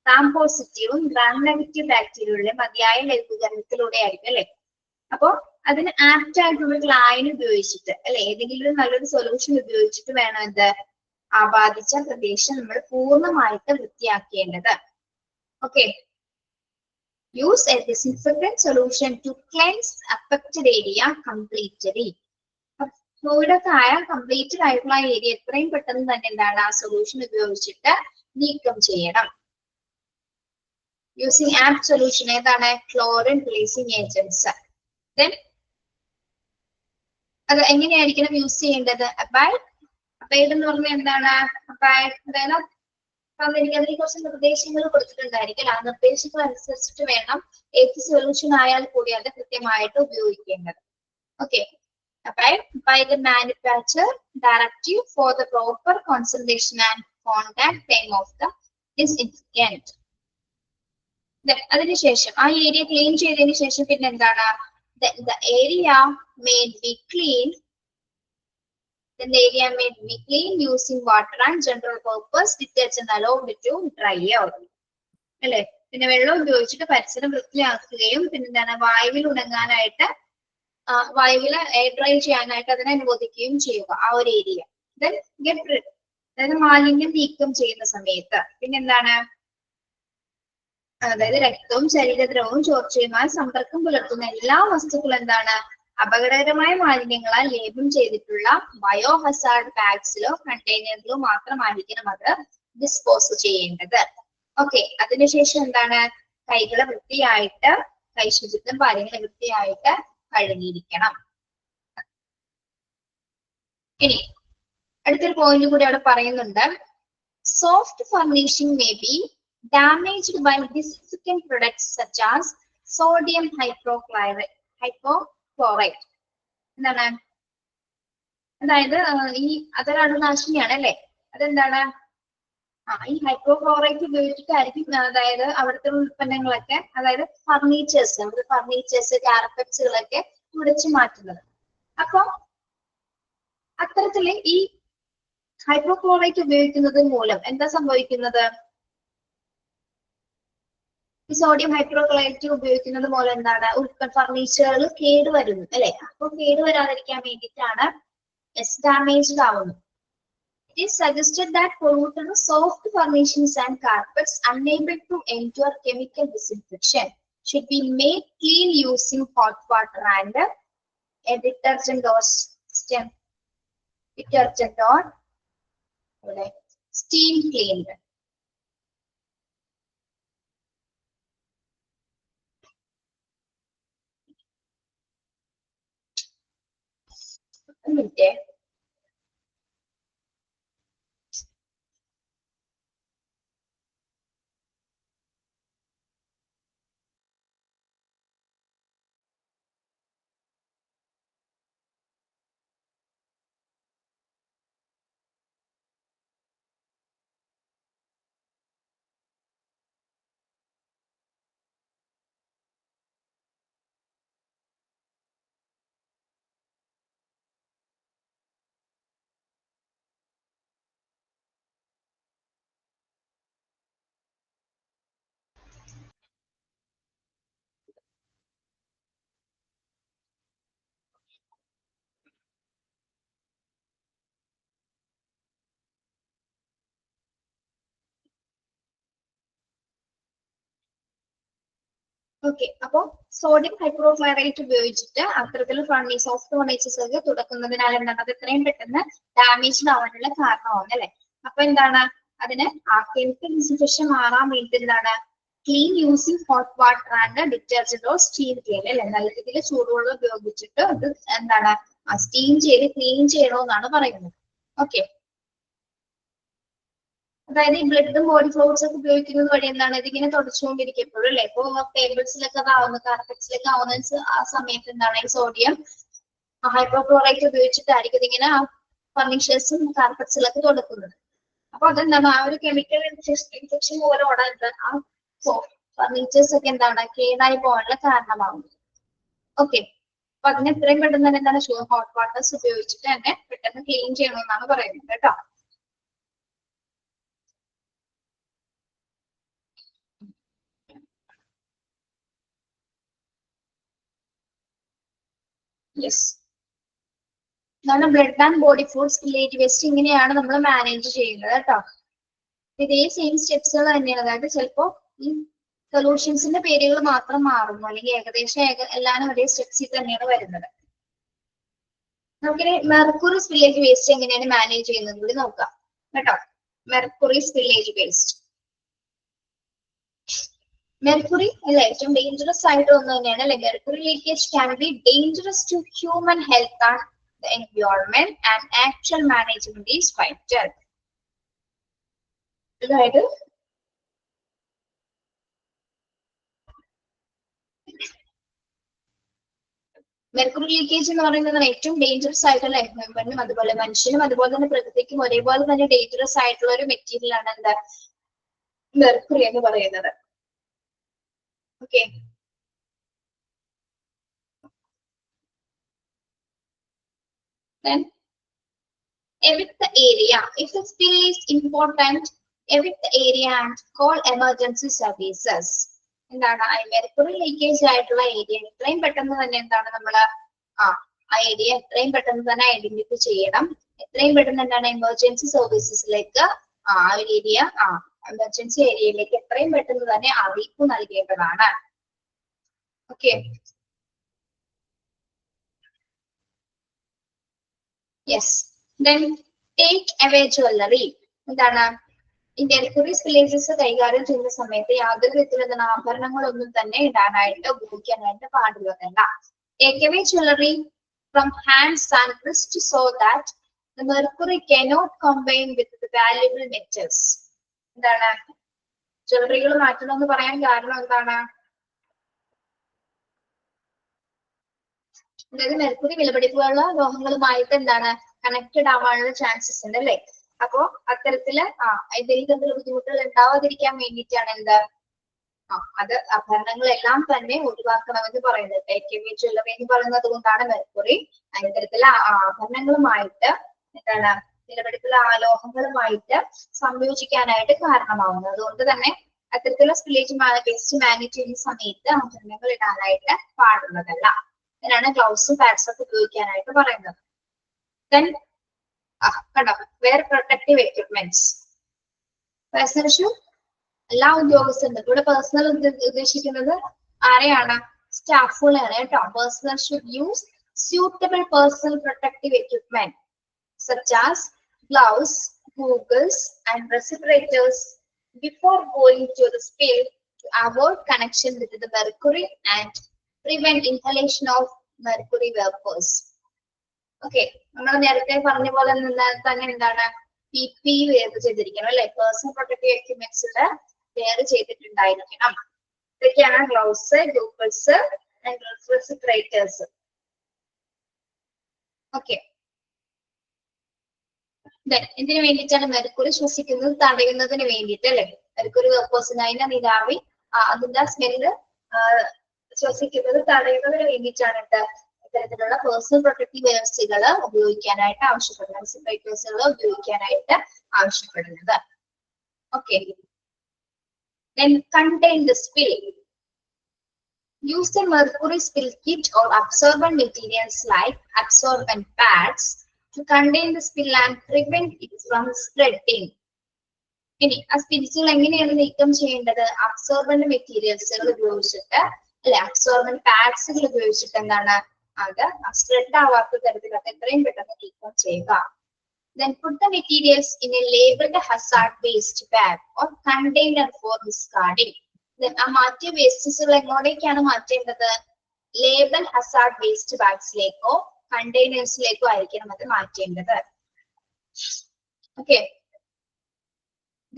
ഗ്രാം പോസിറ്റീവും ഗ്രാം നെഗറ്റീവ് ബാക്ടീരിയകളുടെ മതിയായ ലഘൂകരണത്തിലൂടെ ആയിരിക്കും അല്ലെ. അപ്പൊ അതിന് ആപ്റ്റ് ആയിട്ടുള്ള ലായനി ഉപയോഗിച്ചിട്ട് അല്ലെ, ഏതെങ്കിലും ഒരു നല്ലൊരു സൊല്യൂഷൻ ഉപയോഗിച്ചിട്ട് വേണം എന്ത് ആ ബാധിച്ച പ്രദേശം നമ്മൾ പൂർണ്ണമായിട്ട് വൃത്തിയാക്കേണ്ടത്. Okay, use a disinfectant solution to cleanse affected area completely. ഫ്ലൂയിഡൊക്കെ ആയ കംപ്ലീറ്റഡ് ആയിട്ടുള്ള ഏരിയ എത്രയും പെട്ടെന്ന് തന്നെ എന്താണ് ആ സൊല്യൂഷൻ ഉപയോഗിച്ചിട്ട് നീക്കം ചെയ്യണം. യൂസിങ് ആപ്റ്റ് സൊല്യൂഷൻ ഏതാണ്? Chlorine releasing agents. ദെൻ അത് എങ്ങനെയായിരിക്കണം യൂസ് ചെയ്യേണ്ടത്? അബൈഡ് എന്ന് പറഞ്ഞാൽ എന്താണ്? അബൈഡ് അതായത് എനിക്ക് അതിനെ കുറച്ച് നിർദ്ദേശങ്ങൾ കൊടുത്തിട്ടുണ്ടായിരിക്കും. ആ നിർദ്ദേശങ്ങൾ അനുസരിച്ചിട്ട് വേണം ഏത് സൊല്യൂഷൻ ആയാൽ കൂടി അത് കൃത്യമായിട്ട് ഉപയോഗിക്കേണ്ടത്. Okay, by the manufacturer directive for the proper concentration and contact time of the disinfectant. അതിനുശേഷം ആ ഏരിയ ക്ലീൻ ചെയ്തതിനു ശേഷം പിന്നെ എന്താണ്? The area may be cleaned. Then the area may be cleaned using water and general purpose detergent allowed to dry out. അല്ലെ, പിന്നെ വെള്ളം ഉപയോഗിച്ചിട്ട് പരിസരം വൃത്തിയാക്കുകയും പിന്നെ എന്താണ് വായുവിൽ ഉണങ്ങാനായിട്ട് വായുവിൽ എയർ ഡ്രൈ ചെയ്യാനായിട്ട് അതിനെ അനുവദിക്കുകയും ചെയ്യുക ആ ഒരു ഏരിയ. ദെൻ ഗെറ്റ് റിഡ്, അതായത് മാലിന്യം നീക്കം ചെയ്യുന്ന സമയത്ത് പിന്നെന്താണ്? അതായത് രക്തവും ശരീരദ്രവവും ചോർച്ചയുമായി സമ്പർക്കം പുലർത്തുന്ന എല്ലാ വസ്തുക്കളും എന്താണ്? അപകടകരമായ മാലിന്യങ്ങളാൽ ലേബൽ ചെയ്തിട്ടുള്ള ബയോ ഹസാർഡ് ബാഗ്സിലോ കണ്ടെയ്നറിലോ മാത്രമായിരിക്കണം അത് ഡിസ്പോസ് ചെയ്യേണ്ടത്. ഓക്കെ, അതിനുശേഷം എന്താണ്? കൈകളെ വൃത്തിയായിട്ട് കൈശുചിത്വം പാലിങ്ങനെ വൃത്തിയായിട്ട് കഴുകിയിരിക്കണം. ഇനി അടുത്തൊരു പോയിന്റ് കൂടി അവിടെ പറയുന്നുണ്ട്. Soft furnishing may be damaged by disinfectant products such as sodium hypochlorite. എന്താണ്? അതായത് ഈ അതൊരു അണുനാശിനിയാണ് അല്ലെ. അതെന്താണ്? ഈ ഹൈഡ്രോക്ലോറൈറ്റ് ഉപയോഗിച്ചിട്ടായിരിക്കും അതായത് അവിടുത്തെ ഉൽപ്പന്നങ്ങളൊക്കെ, അതായത് ഫർണിച്ചേഴ്സ് കാർപ്പറ്റ്സുകളൊക്കെ തുടച്ചു മാറ്റുന്നത്. അപ്പൊ അത്തരത്തില് ഈ ഹൈഡ്രോക്ലോറൈറ്റ് ഉപയോഗിക്കുന്നത് മൂലം എന്താ സംഭവിക്കുന്നത്? ഈ സോഡിയം ഹൈഡ്രോക്ലോറൈറ്റ് ഉപയോഗിക്കുന്നത് മൂലം എന്താണ്? ഫർണിച്ചറുകൾ കേടുവരുന്നു അല്ലെ. അപ്പൊ കേടുവരാതിരിക്കാൻ വേണ്ടിയിട്ടാണ് ഡാമേജ്ഡ് ആവുന്നത്. It is suggested that polluted soft furnishings and carpets unable to endure chemical disinfection should be made clean using hot water and a detergent or steam cleaned. Okay, അപ്പൊ സോഡിയം ഹൈഡ്രോക്ലോറൈറ്റ് ഉപയോഗിച്ചിട്ട് അത്തരത്തിൽ സോഫ്റ്റ് ഫർണിച്ചേഴ്സ് ഒക്കെ തുടക്കുന്നതിനാൽ എന്താണ്? അത് എത്രയും പെട്ടെന്ന് damaged ആവാനുള്ള കാരണമാണ് അല്ലെ. അപ്പൊ എന്താണ്? അതിന് ആ കെമിക്കൽ ഡിസിൻഫെക്ഷൻ മാറാൻ വേണ്ടി എന്താണ്? Clean using hot water and detergent or steam clean അല്ലെ. നല്ല രീതിയിൽ ചൂടുവെള്ളം ഉപയോഗിച്ചിട്ട് അത് എന്താണ് സ്റ്റീം ചെയ്ത് ക്ലീൻ ചെയ്യണമെന്നാണ് പറയുന്നത്. ഓക്കെ, അതായത് ഈ ബ്ലഡും ബോഡി ഫ്ലൂയിഡ്സ് ഒക്കെ ഉപയോഗിക്കുന്നത് വഴി എന്താണ്? ഇതിങ്ങനെ തുടച്ചുകൊണ്ടിരിക്കപ്പോഴും അല്ലെ. ഇപ്പൊ ടേബിൾസിലൊക്കെ ആവുന്ന കാർപ്പറ്റ്സിലൊക്കെ ആവുന്ന ആ സമയത്ത് എന്താണ്? ഈ സോഡിയം ഹൈഡ്രോക്ലോറൈറ്റ് ഉപയോഗിച്ചിട്ടായിരിക്കും ഇതിങ്ങനെ ഫർണിച്ചേഴ്സും കാർപ്പറ്റ്സിലൊക്കെ തുടക്കുന്നത്. അപ്പൊ അതെന്താണ്? ആ ഒരു കെമിക്കൽ ഇൻഫെക്ഷൻ മൂലമാണ് ആ ഫർണിച്ചേഴ്സ് ഒക്കെ എന്താണ് കേടായി പോകാനുള്ള കാരണമാകുന്നത്. ഓക്കെ, അപ്പൊ അതിന് എത്രയും പെട്ടെന്ന് തന്നെ എന്താണ് ഹോട്ട് വാട്ടേഴ്സ് ഉപയോഗിച്ചിട്ട് തന്നെ പെട്ടെന്ന് ക്ലീൻ ചെയ്യണമെന്നാണ് പറയുന്നത് കേട്ടോ. യെസ്, കാരണം blood and body food spillage waste ഇങ്ങനെയാണ് നമ്മൾ മാനേജ് ചെയ്യുന്നത് കേട്ടോ. ഇതേ സെയിം സ്റ്റെപ്സുകൾ തന്നെയാണ്. അതായത് ചിലപ്പോ ഈ സൊല്യൂഷൻസിന്റെ പേരുകൾ മാത്രം മാറുന്നു, അല്ലെങ്കിൽ ഏകദേശം എല്ലാവരും ഒരേ സ്റ്റെപ്സിൽ തന്നെയാണ് വരുന്നത്. നമുക്കിനി മെർക്കുറി സ്പില്ലേജ് വേസ്റ്റ് എങ്ങനെയാണ് മാനേജ് ചെയ്യുന്നത് കൂടി നോക്കാം കേട്ടോ. മെർക്കുറി സ്പില്ലേജ് വേസ്റ്റ്, മെർക്കുറി അല്ലെ ഏറ്റവും ഡേഞ്ചറസ് ആയിട്ട് ഒന്ന് തന്നെയാണ് അല്ലെ. Mercury leakage can be dangerous to human health and the environment and actual management is vital. അതായത് മെർക്കുറി ലീക്കേജ് എന്ന് പറയുന്നത് ഏറ്റവും ഡേഞ്ചറസ് ആയിട്ടുള്ള എൻവയോൺമെന്റിനും അതുപോലെ മനുഷ്യനും അതുപോലെ തന്നെ പ്രകൃതിക്കും ഒരേപോലെ തന്നെ ഡേഞ്ചറസ് ആയിട്ടുള്ള ഒരു മെറ്റീരിയൽ ആണ് എന്താ മെർക്കുറി എന്ന് പറയുന്നത്. Okay, then evict the area if the spill is important. Evict the area and call emergency services. എന്താണ് മെർക്കുറി ലീക്കേജ് ആയിട്ടുള്ള ഏരിയ എത്രയും പെട്ടെന്ന് തന്നെ എന്താണ് നമ്മള് ആ ഏരിയ എത്രയും പെട്ടെന്ന് തന്നെ ഐഡന്റിഫൈ ചെയ്യണം. എത്രയും പെട്ടെന്ന് എന്താണ് എമർജൻസി സർവീസസിലേക്ക് ആ ഒരു ഏരിയ എമർജൻസി ഏരിയയിലേക്ക് എത്രയും പെട്ടെന്ന് തന്നെ അറിയിപ്പ് നൽകേണ്ടതാണ്. Okay, yes, then take away jewelry. എന്താണ് ഈ മെർക്കുറി സ്പില്ലേജസ് കൈകാര്യം ചെയ്യുന്ന സമയത്ത് യാതൊരു വിധത്തിലുള്ള ആഭരണങ്ങളൊന്നും തന്നെ ഇടാനായിട്ട് ഉപയോഗിക്കാനായിട്ട് പാടുള്ളതല്ല. Take away jewelry from hands and wrist so that the mercury cannot combine with the valuable metals. എന്താണ് ജ്വല്ലറികൾ മാറ്റണമെന്ന് പറയാൻ കാരണം എന്താണ്? അതായത് മെർക്കുറി വിലപിടിപ്പുള്ള ലോഹങ്ങളുമായിട്ട് എന്താണ് കണക്റ്റഡ് ആവാനുള്ള ചാൻസസ് ഉണ്ട് അല്ലെ. അപ്പോ അത്തരത്തില് എന്തെങ്കിലും ബുദ്ധിമുട്ടുകൾ ഉണ്ടാവാതിരിക്കാൻ വേണ്ടിയിട്ടാണ് എന്ത് അത് ആഭരണങ്ങളെല്ലാം തന്നെ ഒഴിവാക്കണമെന്ന് പറയുന്നത്. ടേക്ക് അവേ ജ്വല്ലറി എന്ന് പറയുന്നത് കൊണ്ടാണ് മെർക്കുറി അത്തരത്തിലുള്ള ആഭരണങ്ങളുമായിട്ട് എന്താണ് വിലപിടിപ്പുള്ള ലോഹങ്ങളുമായിട്ട് സംയോജിക്കാനായിട്ട് കാരണമാവുന്നത്. അതുകൊണ്ട് തന്നെ അത്തരത്തിലുള്ള സ്പില്ലേജ് വേസ്റ്റ് മാനേജ് ചെയ്യുന്ന സമയത്ത് ആഭരണങ്ങൾ ഇടാനായിട്ട് പാടുള്ളതല്ല. അതിനാണ് ഗ്ലൗസും പാഡ്സും ഒക്കെ ഉപയോഗിക്കാനായിട്ട് പറയുന്നത്. Then കണ്ടോ wear protective equipments. Personnel should എല്ലാ ഉദ്യോഗസ്ഥരും ഇവിടെ പേഴ്സണൽ ഉദ്ദേശിക്കുന്നത് ആരെയാണ്? സ്റ്റാഫുകളെയാണ് കേട്ടോ. Personnel should use suitable personal protective equipment such as gloves, goggles and respirators before going to the spill to avoid connection with the mercury and prevent inhalation of mercury vapors. Okay, നമ്മൾ നേരത്തെ പറഞ്ഞ പോലെ തന്നെ എന്താണ് PPE wear ചെയ്തിരിക്കണം അല്ലെ. Personal protective equipments wear ചെയ്തിട്ടുണ്ടായിരിക്കണം. ഇതൊക്കെയാണ് gloves, goggles and respirators. Okay, ഇതിനു വേണ്ടിയിട്ടാണ് മെർക്കുറി ശ്വസിക്കുന്നത് തടയുന്നതിന് വേണ്ടിയിട്ട് അല്ലെ. മെർക്കുറി വേപ്പേഴ്സിന് നീരാവി അതിന്റെ സ്മെല്ല് ശ്വസിക്കുന്നത് തടയുന്നതിന് വേണ്ടിയിട്ടാണ് ഇത്തരത്തിലുള്ള പേഴ്സണൽ പ്രൊട്ടക്റ്റീവ് വെയർസുകൾ ഉപയോഗിക്കാനായിട്ട് ആവശ്യപ്പെടുന്നത്, റെസ്പിറേറ്റേഴ്സുകൾ ഉപയോഗിക്കാനായിട്ട് ആവശ്യപ്പെടുന്നത്. Okay, then contain the spill. Use the mercury spill kit or absorbent materials like absorbent pads to contain the spill and prevent it from spreading. ഇനി ആ സ്പിൽസുകൾ എങ്ങനെയാണ് നീക്കം ചെയ്യേണ്ടത്? അബ്സോർബന്റ് മെറ്റീരിയൽസുകൾ ഉപയോഗിച്ചിട്ട് അല്ലെ, അബ്സോർബന്റ് പാഡ്സുകൾ ഉപയോഗിച്ചിട്ട് എന്താണ് അത് സ്പ്രെഡ് ആവാത്ത തരത്തിൽ അത് എത്രയും പെട്ടെന്ന് നീക്കം ചെയ്യുക. Then put the materials in a labeled hazard waste bag or container for discarding. Then ആ മാറ്റിയ വേസ്റ്റസുകൾ എങ്ങോട്ടേക്കാണ് മാറ്റേണ്ടത്? ലേബൽ ഹസാർഡ് വേസ്റ്റ് ബാഗ്സിലേക്കോ കണ്ടെയ്നേഴ്സിലേക്കോ ആയിരിക്കണം അത് മാറ്റേണ്ടത്. Okay,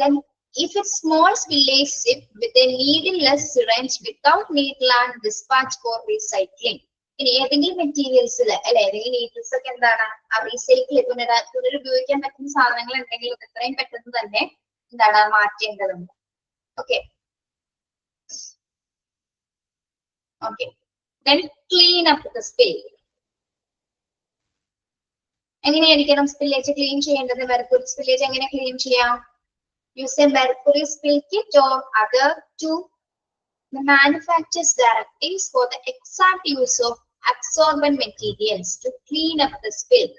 then if it's small spillage, sip with a needleless syringe without needle and dispatch for recycling. ഇനി ഏതെങ്കിലും മെറ്റീരിയൽസിൽ അല്ലെ ഏതെങ്കിലും നീഡിൽസ് ഒക്കെ എന്താണ് റീസൈക്കിൾ പുനരുപയോഗിക്കാൻ പറ്റുന്ന സാധനങ്ങൾ എന്തെങ്കിലും എത്രയും പെട്ടെന്ന് തന്നെ എന്താണ് മാറ്റേണ്ടതുണ്ട്. Okay, okay, then clean up the spill. എങ്ങനെയായിരിക്കണം സ്പില്ലേജ് ക്ലീൻ ചെയ്യേണ്ടത്? മെർക്കുറി സ്പില്ലേജ് എങ്ങനെ ക്ലീൻ ചെയ്യാം? Use a mercury spill kit or other to the manufacturer's directives for the exact use of absorbent materials to clean up the spill.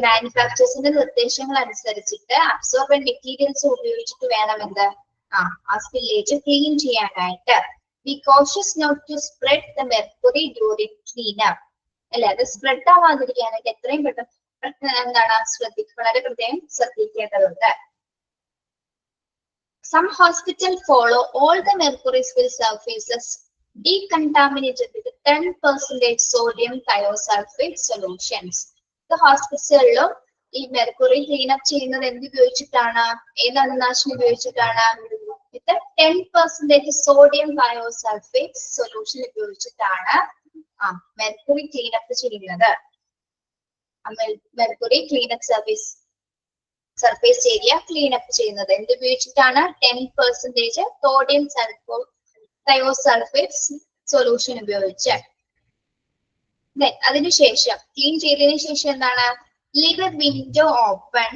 മാനുഫാക്ചേഴ്സിന്റെ നിർദ്ദേശങ്ങൾ അനുസരിച്ചിട്ട് absorbent materials ഉപയോഗിച്ചിട്ട് വേണം എന്ത് ആ സ്പില്ലേജ് ക്ലീൻ ചെയ്യാനായിട്ട്. Be cautious not to spread the mercury during cleanup. അല്ലെ, അത് സ്പ്രെഡ് ആവാതിരിക്കാനായിട്ട് എത്രയും പെട്ടെന്ന് എന്താണ് വളരെ പ്രത്യേകം ശ്രദ്ധിക്കേണ്ടതുണ്ട്. Some hospitals follow all the mercury spill surfaces decontaminated with 10% sodium thiosulfate solutions. The hospital ഈ മെർക്കുറി ക്ലീൻ അപ്പ് ചെയ്യുന്നത് എന്ത് ഉപയോഗിച്ചിട്ടാണ്, ഏത് അണുനാശിനി ഉപയോഗിച്ചിട്ടാണ്? വിത്ത് 10% സോഡിയം തയോസൾഫേറ്റ് സൊല്യൂഷൻ ഉപയോഗിച്ചിട്ടാണ് മെർക്കുറി ക്ലീൻ അപ്പ് ചെയ്യുന്നത്. Mercury clean up surface area clean up ചെയ്യുന്നത് എന്ത് ഉപയോഗിച്ചിട്ടാണ്? 10% സോഡിയം തയോസൾഫേറ്റ് സൊല്യൂഷൻ ഉപയോഗിച്ച്. അതിനുശേഷം ക്ലീൻ ചെയ്തതിനു ശേഷം എന്താണ്? Leave a window open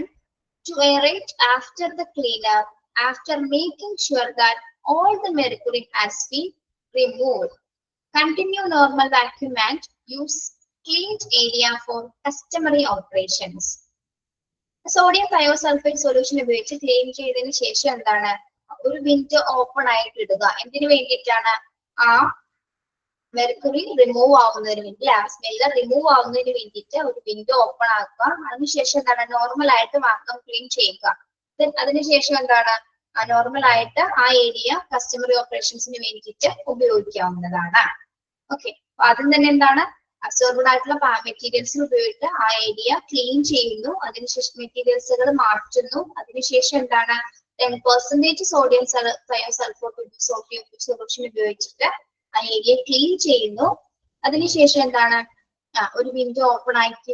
to aerate after the cleanup, after making sure that all the mercury has been removed. Continue normal vacuum and use cleaned area for customary operations. Sodium thiosulfate solution ഉപയോഗിച്ച് clean ചെയ്തതിനു ശേഷം എന്താണ്? ഒരു window open ആയിട്ട് ഇടുക. എന്തിനു വേണ്ടിയിട്ടാണ്? ആ മെർക്കുറി റിമൂവ് ആവുന്നതിന് വേണ്ടി, ആ സ്മെല്ല് റിമൂവ് ആവുന്നതിന് വേണ്ടിയിട്ട് ഒരു വിൻഡോ ഓപ്പൺ ആക്കുക. അതിനുശേഷം എന്താണ്? നോർമൽ ആയിട്ട് വാക്വം ക്ലീൻ ചെയ്യുക. അതിനുശേഷം എന്താണ്? നോർമൽ ആയിട്ട് ആ ഏരിയ കസ്റ്റമറി ഓപ്പറേഷൻസിന് വേണ്ടിയിട്ട് ഉപയോഗിക്കാവുന്നതാണ്. ഓക്കെ, അപ്പൊ ആദ്യം തന്നെ എന്താണ്? അബ്സോർബഡ് ആയിട്ടുള്ള മെറ്റീരിയൽസ് ഉപയോഗിച്ച് ആ ഏരിയ ക്ലീൻ ചെയ്യുന്നു. അതിനുശേഷം മെറ്റീരിയൽസുകൾ മാറ്റുന്നു. അതിനുശേഷം എന്താണ്? 10% സോഡിയം സൊല്യൂഷൻ ഉപയോഗിച്ചിട്ട് ആ ഏരിയ ക്ലീൻ ചെയ്യുന്നു. അതിനുശേഷം എന്താണ്? ഒരു വിൻഡോ ഓപ്പൺ ആക്കി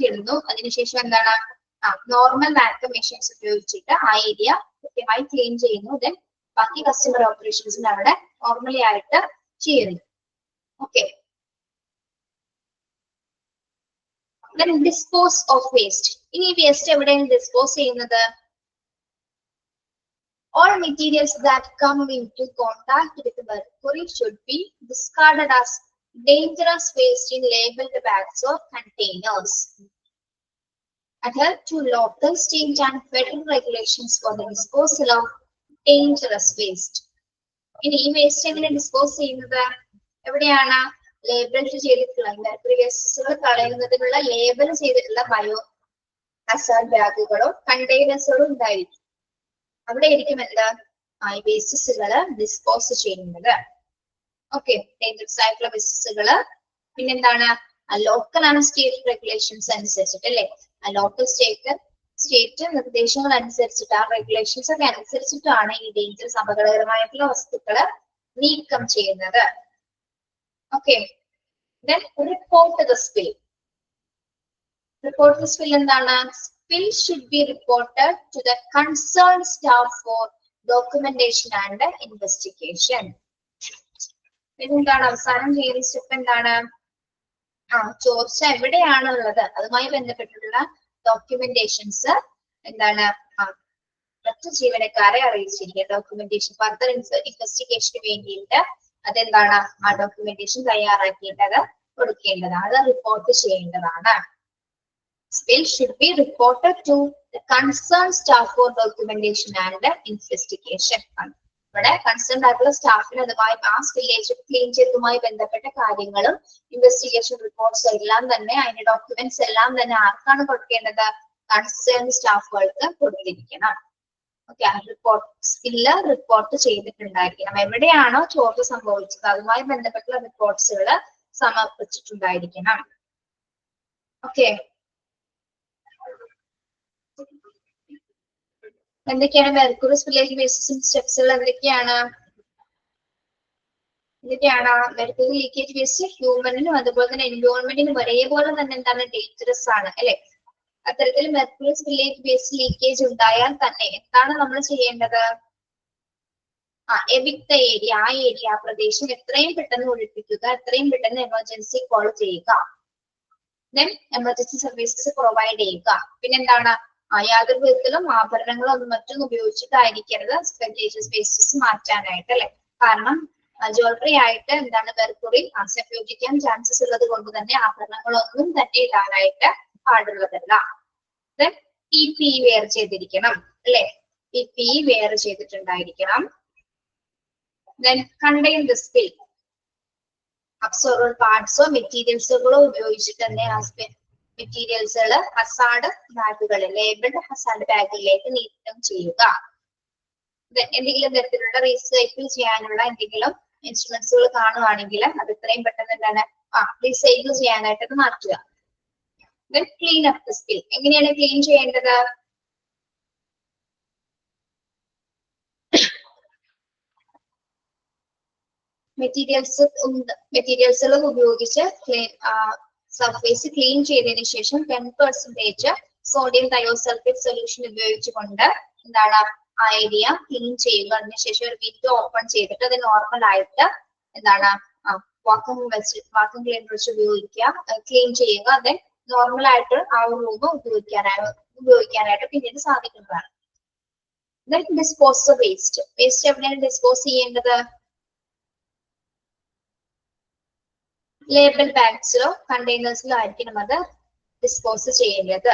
ഇടുന്നു. അതിനുശേഷം എന്താണ്? നോർമൽ വാക്വം മെഷീൻസ് ഉപയോഗിച്ചിട്ട് ആ ഏരിയ കൃത്യമായി ക്ലീൻ ചെയ്യുന്നു. ദെൻ ബാക്കി കസ്റ്റമർ ഓപ്പറേഷൻസിന് അവിടെ നോർമലി ആയിട്ട് ചെയ്യുന്നു. Okay, dispose of waste. ഇനി ഈ വേസ്റ്റ് എവിടെയാണ് ഡിസ്പോസ് ചെയ്യുന്നത്? All materials that come into contact with mercury should be discarded as dangerous waste in labeled bags or containers. Adhere to local, state and federal regulations for the disposal of dangerous waste. ഇനി ഈ waste എങ്ങനെ dispose ചെയ്യുന്നത്? എവിടെയാണ്? Label ചെയ്തിട്ടുള്ള mercury വേസ്റ്റുകൾ കളയുന്നതിനുള്ള label ചെയ്തിട്ടുള്ള bio Hazard ബാഗുകളോ കണ്ടെയ്നേഴ്സുകളോ ഉണ്ടായിരിക്കും. അവിടെ ആയിരിക്കും എന്താ ഈ വേസ്റ്റസുകള് ഡിസ്പോസ് ചെയ്യുന്നത്. ഓക്കെ, ഡേഞ്ചറസ് ആയിട്ടുള്ള വേസ്റ്റസുകള്. പിന്നെന്താണ്? ലോക്കൽ ആണ് സ്റ്റേറ്റ് റെഗുലേഷൻസ് അനുസരിച്ചിട്ട്, അല്ലെ? ലോക്കൽ സ്റ്റേറ്റ് നിർദ്ദേശങ്ങൾ അനുസരിച്ചിട്ട്, ആ റെഗുലേഷൻസ് ഒക്കെ അനുസരിച്ചിട്ടാണ് ഈ ഡേഞ്ചറസ് അപകടകരമായിട്ടുള്ള വസ്തുക്കള് നീക്കം ചെയ്യുന്നത്. Okay, then report the spill. Report the spill എന്താണ്? Spill should be reported to the concerned staff for documentation and investigation. എന്താണ് അവസാനം ചെയ്യുന്ന സ്റ്റെപ്പ്? എന്താണ്? ചോർച്ച എവിടെയാണുള്ളത് അതുമായി ബന്ധപ്പെട്ടിട്ടുള്ള ഡോക്യുമെന്റേഷൻസ് എന്താണ്? മറ്റു ജീവനക്കാരെ അറിയിച്ചിരിക്കുക. ഡോക്യുമെന്റേഷൻ ഫർദർ ഇൻവെസ്റ്റിഗേഷന് വേണ്ടിയിട്ട് അതെന്താണ്? ആ ഡോക്യുമെന്റേഷൻ തയ്യാറാക്കിയിട്ടത് കൊടുക്കേണ്ടതാണ്, അത് റിപ്പോർട്ട് ചെയ്യേണ്ടതാണ്. Spill should be reported to the concerned staff for documentation and investigation. ഇവിടെ കൺസേൺഡ് ആയിട്ടുള്ള സ്റ്റാഫിന് അതുമായി ആ സ്പില്ലേജ് ക്ലീൻ ചെയ്തതുമായി ബന്ധപ്പെട്ട കാര്യങ്ങളും ഇൻവെസ്റ്റിഗേഷൻ റിപ്പോർട്ട്സ് എല്ലാം തന്നെ, അതിന്റെ ഡോക്യുമെന്റ്സ് എല്ലാം തന്നെ ആർക്കാണ് കൊടുക്കേണ്ടത്? കൺസേൺഡ് സ്റ്റാഫുകൾക്ക് കൊടുത്തിരിക്കണം. ഓക്കെ, സ്പില്ല് റിപ്പോർട്ട് ചെയ്തിട്ടുണ്ടായിരിക്കണം. എവിടെയാണോ ചോർച്ച സംഭവിച്ചത് അതുമായി ബന്ധപ്പെട്ടുള്ള റിപ്പോർട്ട്സുകൾ സമർപ്പിച്ചിട്ടുണ്ടായിരിക്കണം. ഓക്കെ, എന്തൊക്കെയാണ് മെർക്കുറി സ്പില്ലേജ് ബേസിസിന്റെ സ്റ്റെപ്സുകൾ? എന്തൊക്കെയാണ്? മെർക്കുറി ലീക്കേജ് വേസ്റ്റ് ഹ്യൂമനിനും അതുപോലെ തന്നെ എൻവയോൺമെന്റിനും ഒരേപോലെ തന്നെ എന്താണ്? ഡേഞ്ചറസ് ആണ്, അല്ലെ? അത്തരത്തിൽ മെർക്കുറി സ്പില്ലേജ് വേസ്റ്റ് ലീക്കേജ് ഉണ്ടായാൽ തന്നെ എന്താണ് നമ്മൾ ചെയ്യേണ്ടത്? എവിക്ട് ദ ഏരിയ, ആ ഏരിയ, ആ പ്രദേശം എത്രയും പെട്ടെന്ന് ഒഴിപ്പിക്കുക, എത്രയും പെട്ടെന്ന് എമർജൻസി കോൾ ചെയ്യുക. ദെൻ എമർജൻസി സർവീസസ് പ്രൊവൈഡ് ചെയ്യുക. പിന്നെന്താണ്? യാതൊരു വിധത്തിലും ആഭരണങ്ങളോ ഒന്നും മറ്റൊന്നും ഉപയോഗിച്ചിട്ടായിരിക്കരുത് സ്പില്ലേജ് വേസ്റ്റസ് മാറ്റാനായിട്ട്, അല്ലെ? കാരണം ജ്വല്ലറി ആയിട്ട് എന്താണ് മെർക്കുറി സംയോജിക്കാൻ ചാൻസസ് ഉള്ളത് കൊണ്ട് തന്നെ ആഭരണങ്ങളൊന്നും തന്നെ ഇടാനായിട്ട് പാടുള്ളതല്ല. ദെൻ PPE വെയർ ചെയ്തിരിക്കണം അല്ലെ, PPE വെയർ ചെയ്തിട്ടുണ്ടായിരിക്കണം. Then contain the spill, absorber പാർട്സോ മെറ്റീരിയൽസുകളോ ഉപയോഗിച്ചിട്ട് തന്നെ മെറ്റീരിയൽസുകൾ ഹസാർഡ് ബാഗുകളിൽ, ലേബിൾഡ് ഹസാർഡ് ബാഗിലേക്ക് നീക്കം ചെയ്യുക. എന്തെങ്കിലും തരത്തിലുള്ള റീസൈക്കിൾ ചെയ്യാനുള്ള എന്തെങ്കിലും ഇൻസ്ട്രുമെന്റ്സുകൾ കാണുകയാണെങ്കിൽ അത് എത്രയും പെട്ടെന്ന് എന്താണ് റീസൈക്കിൾ ചെയ്യാനായിട്ട് മാറ്റുക. ക്ലീൻ അപ്പ് ദ സ്പിൽ, എങ്ങനെയാണ് ക്ലീൻ ചെയ്യേണ്ടത്? മെറ്റീരിയൽസുകൾ ഉപയോഗിച്ച് സർഫേസ് ക്ലീൻ ചെയ്തതിനു ശേഷം 10% സോഡിയം തയോസൾഫേറ്റ് സൊല്യൂഷൻ ഉപയോഗിച്ചുകൊണ്ട് എന്താണ് ആ ഏരിയ ക്ലീൻ ചെയ്യുക. അതിനുശേഷം ഒരു വിൻഡോ ഓപ്പൺ ചെയ്തിട്ട് അത് നോർമൽ ആയിട്ട് എന്താണ് വാക്വം ക്ലീനർ വെച്ച് ഉപയോഗിക്കുക, ക്ലീൻ ചെയ്യുക. അതെ നോർമൽ ആയിട്ട് ആ ഒരു റൂം ഉപയോഗിക്കാനായിട്ട് പിന്നീട് സാധിക്കുന്നതാണ്. ഡിസ്പോസ് ഓഫ് വേസ്റ്റ്, വേസ്റ്റ് എവിടെയാണ് ഡിസ്പോസ് ചെയ്യേണ്ടത്? ലേബൽ ബാഗ്സിലോ കണ്ടെയ്നേഴ്സിലോ ആയിരിക്കണം അത് ഡിസ്പോസ് ചെയ്യേണ്ടത്.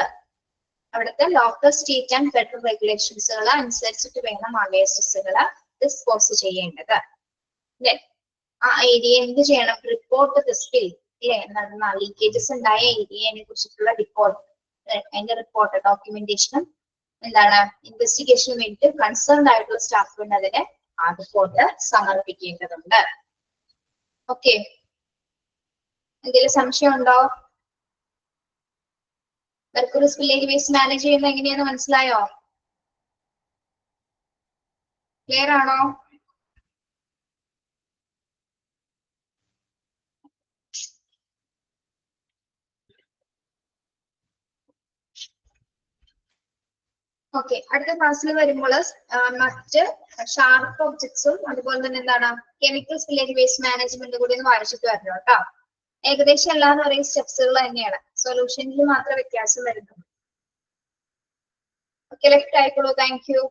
അവിടുത്തെ ലോക്കൽ സ്റ്റേറ്റ് ആൻഡ് ഫെഡറൽ റെഗുലേഷൻസുകൾ അനുസരിച്ചിട്ട് വേണം ആ വേസ്റ്റസുകൾ ഡിസ്പോസ് ചെയ്യേണ്ടത്. ആ ഏരിയ എന്ത് ചെയ്യണം? റിപ്പോർട്ട് ദ സ്പിൽ, നടന്ന ലീക്കേജസ് ഉണ്ടായ ഏരിയയെ കുറിച്ചിട്ടുള്ള റിപ്പോർട്ട്, അതിന്റെ റിപ്പോർട്ട് ഡോക്യുമെന്റേഷനും എന്താണ് ഇൻവെസ്റ്റിഗേഷന് വേണ്ടിയിട്ട് കൺസേൺഡ് ആയിട്ടുള്ള സ്റ്റാഫിന് അതിന് ആ റിപ്പോർട്ട് സമർപ്പിക്കേണ്ടതുണ്ട്. ഓക്കെ, എന്തെങ്കിലും സംശയം ഉണ്ടോ? മെർക്കുറി സ്പില്ലേജ് വേസ്റ്റ് മാനേജ് ചെയ്യുന്നത് എങ്ങനെയാന്ന് മനസ്സിലായോ? ക്ലിയർ ആണോ? ഓക്കെ, അടുത്ത ക്ലാസ്സിൽ വരുമ്പോൾ മറ്റ് ഷാർപ്പ് ഒബ്ജക്ട്സും അതുപോലെ തന്നെ എന്താണ് കെമിക്കൽ സ്പില്ലേജ് വേസ്റ്റ് മാനേജ്മെന്റ് കൂടി ഒന്ന് വായിച്ചിട്ട് വരണം കേട്ടോ. ഏകദേശം എല്ലാന്ന് പറയുന്ന സ്റ്റെപ്സുകൾ തന്നെയാണ്, സൊല്യൂഷനിൽ മാത്രമേ വ്യത്യാസം വരുന്നുള്ളൂ. ഓക്കെ, ലെഫ്റ്റ് ആയിക്കോളൂ. Thank U.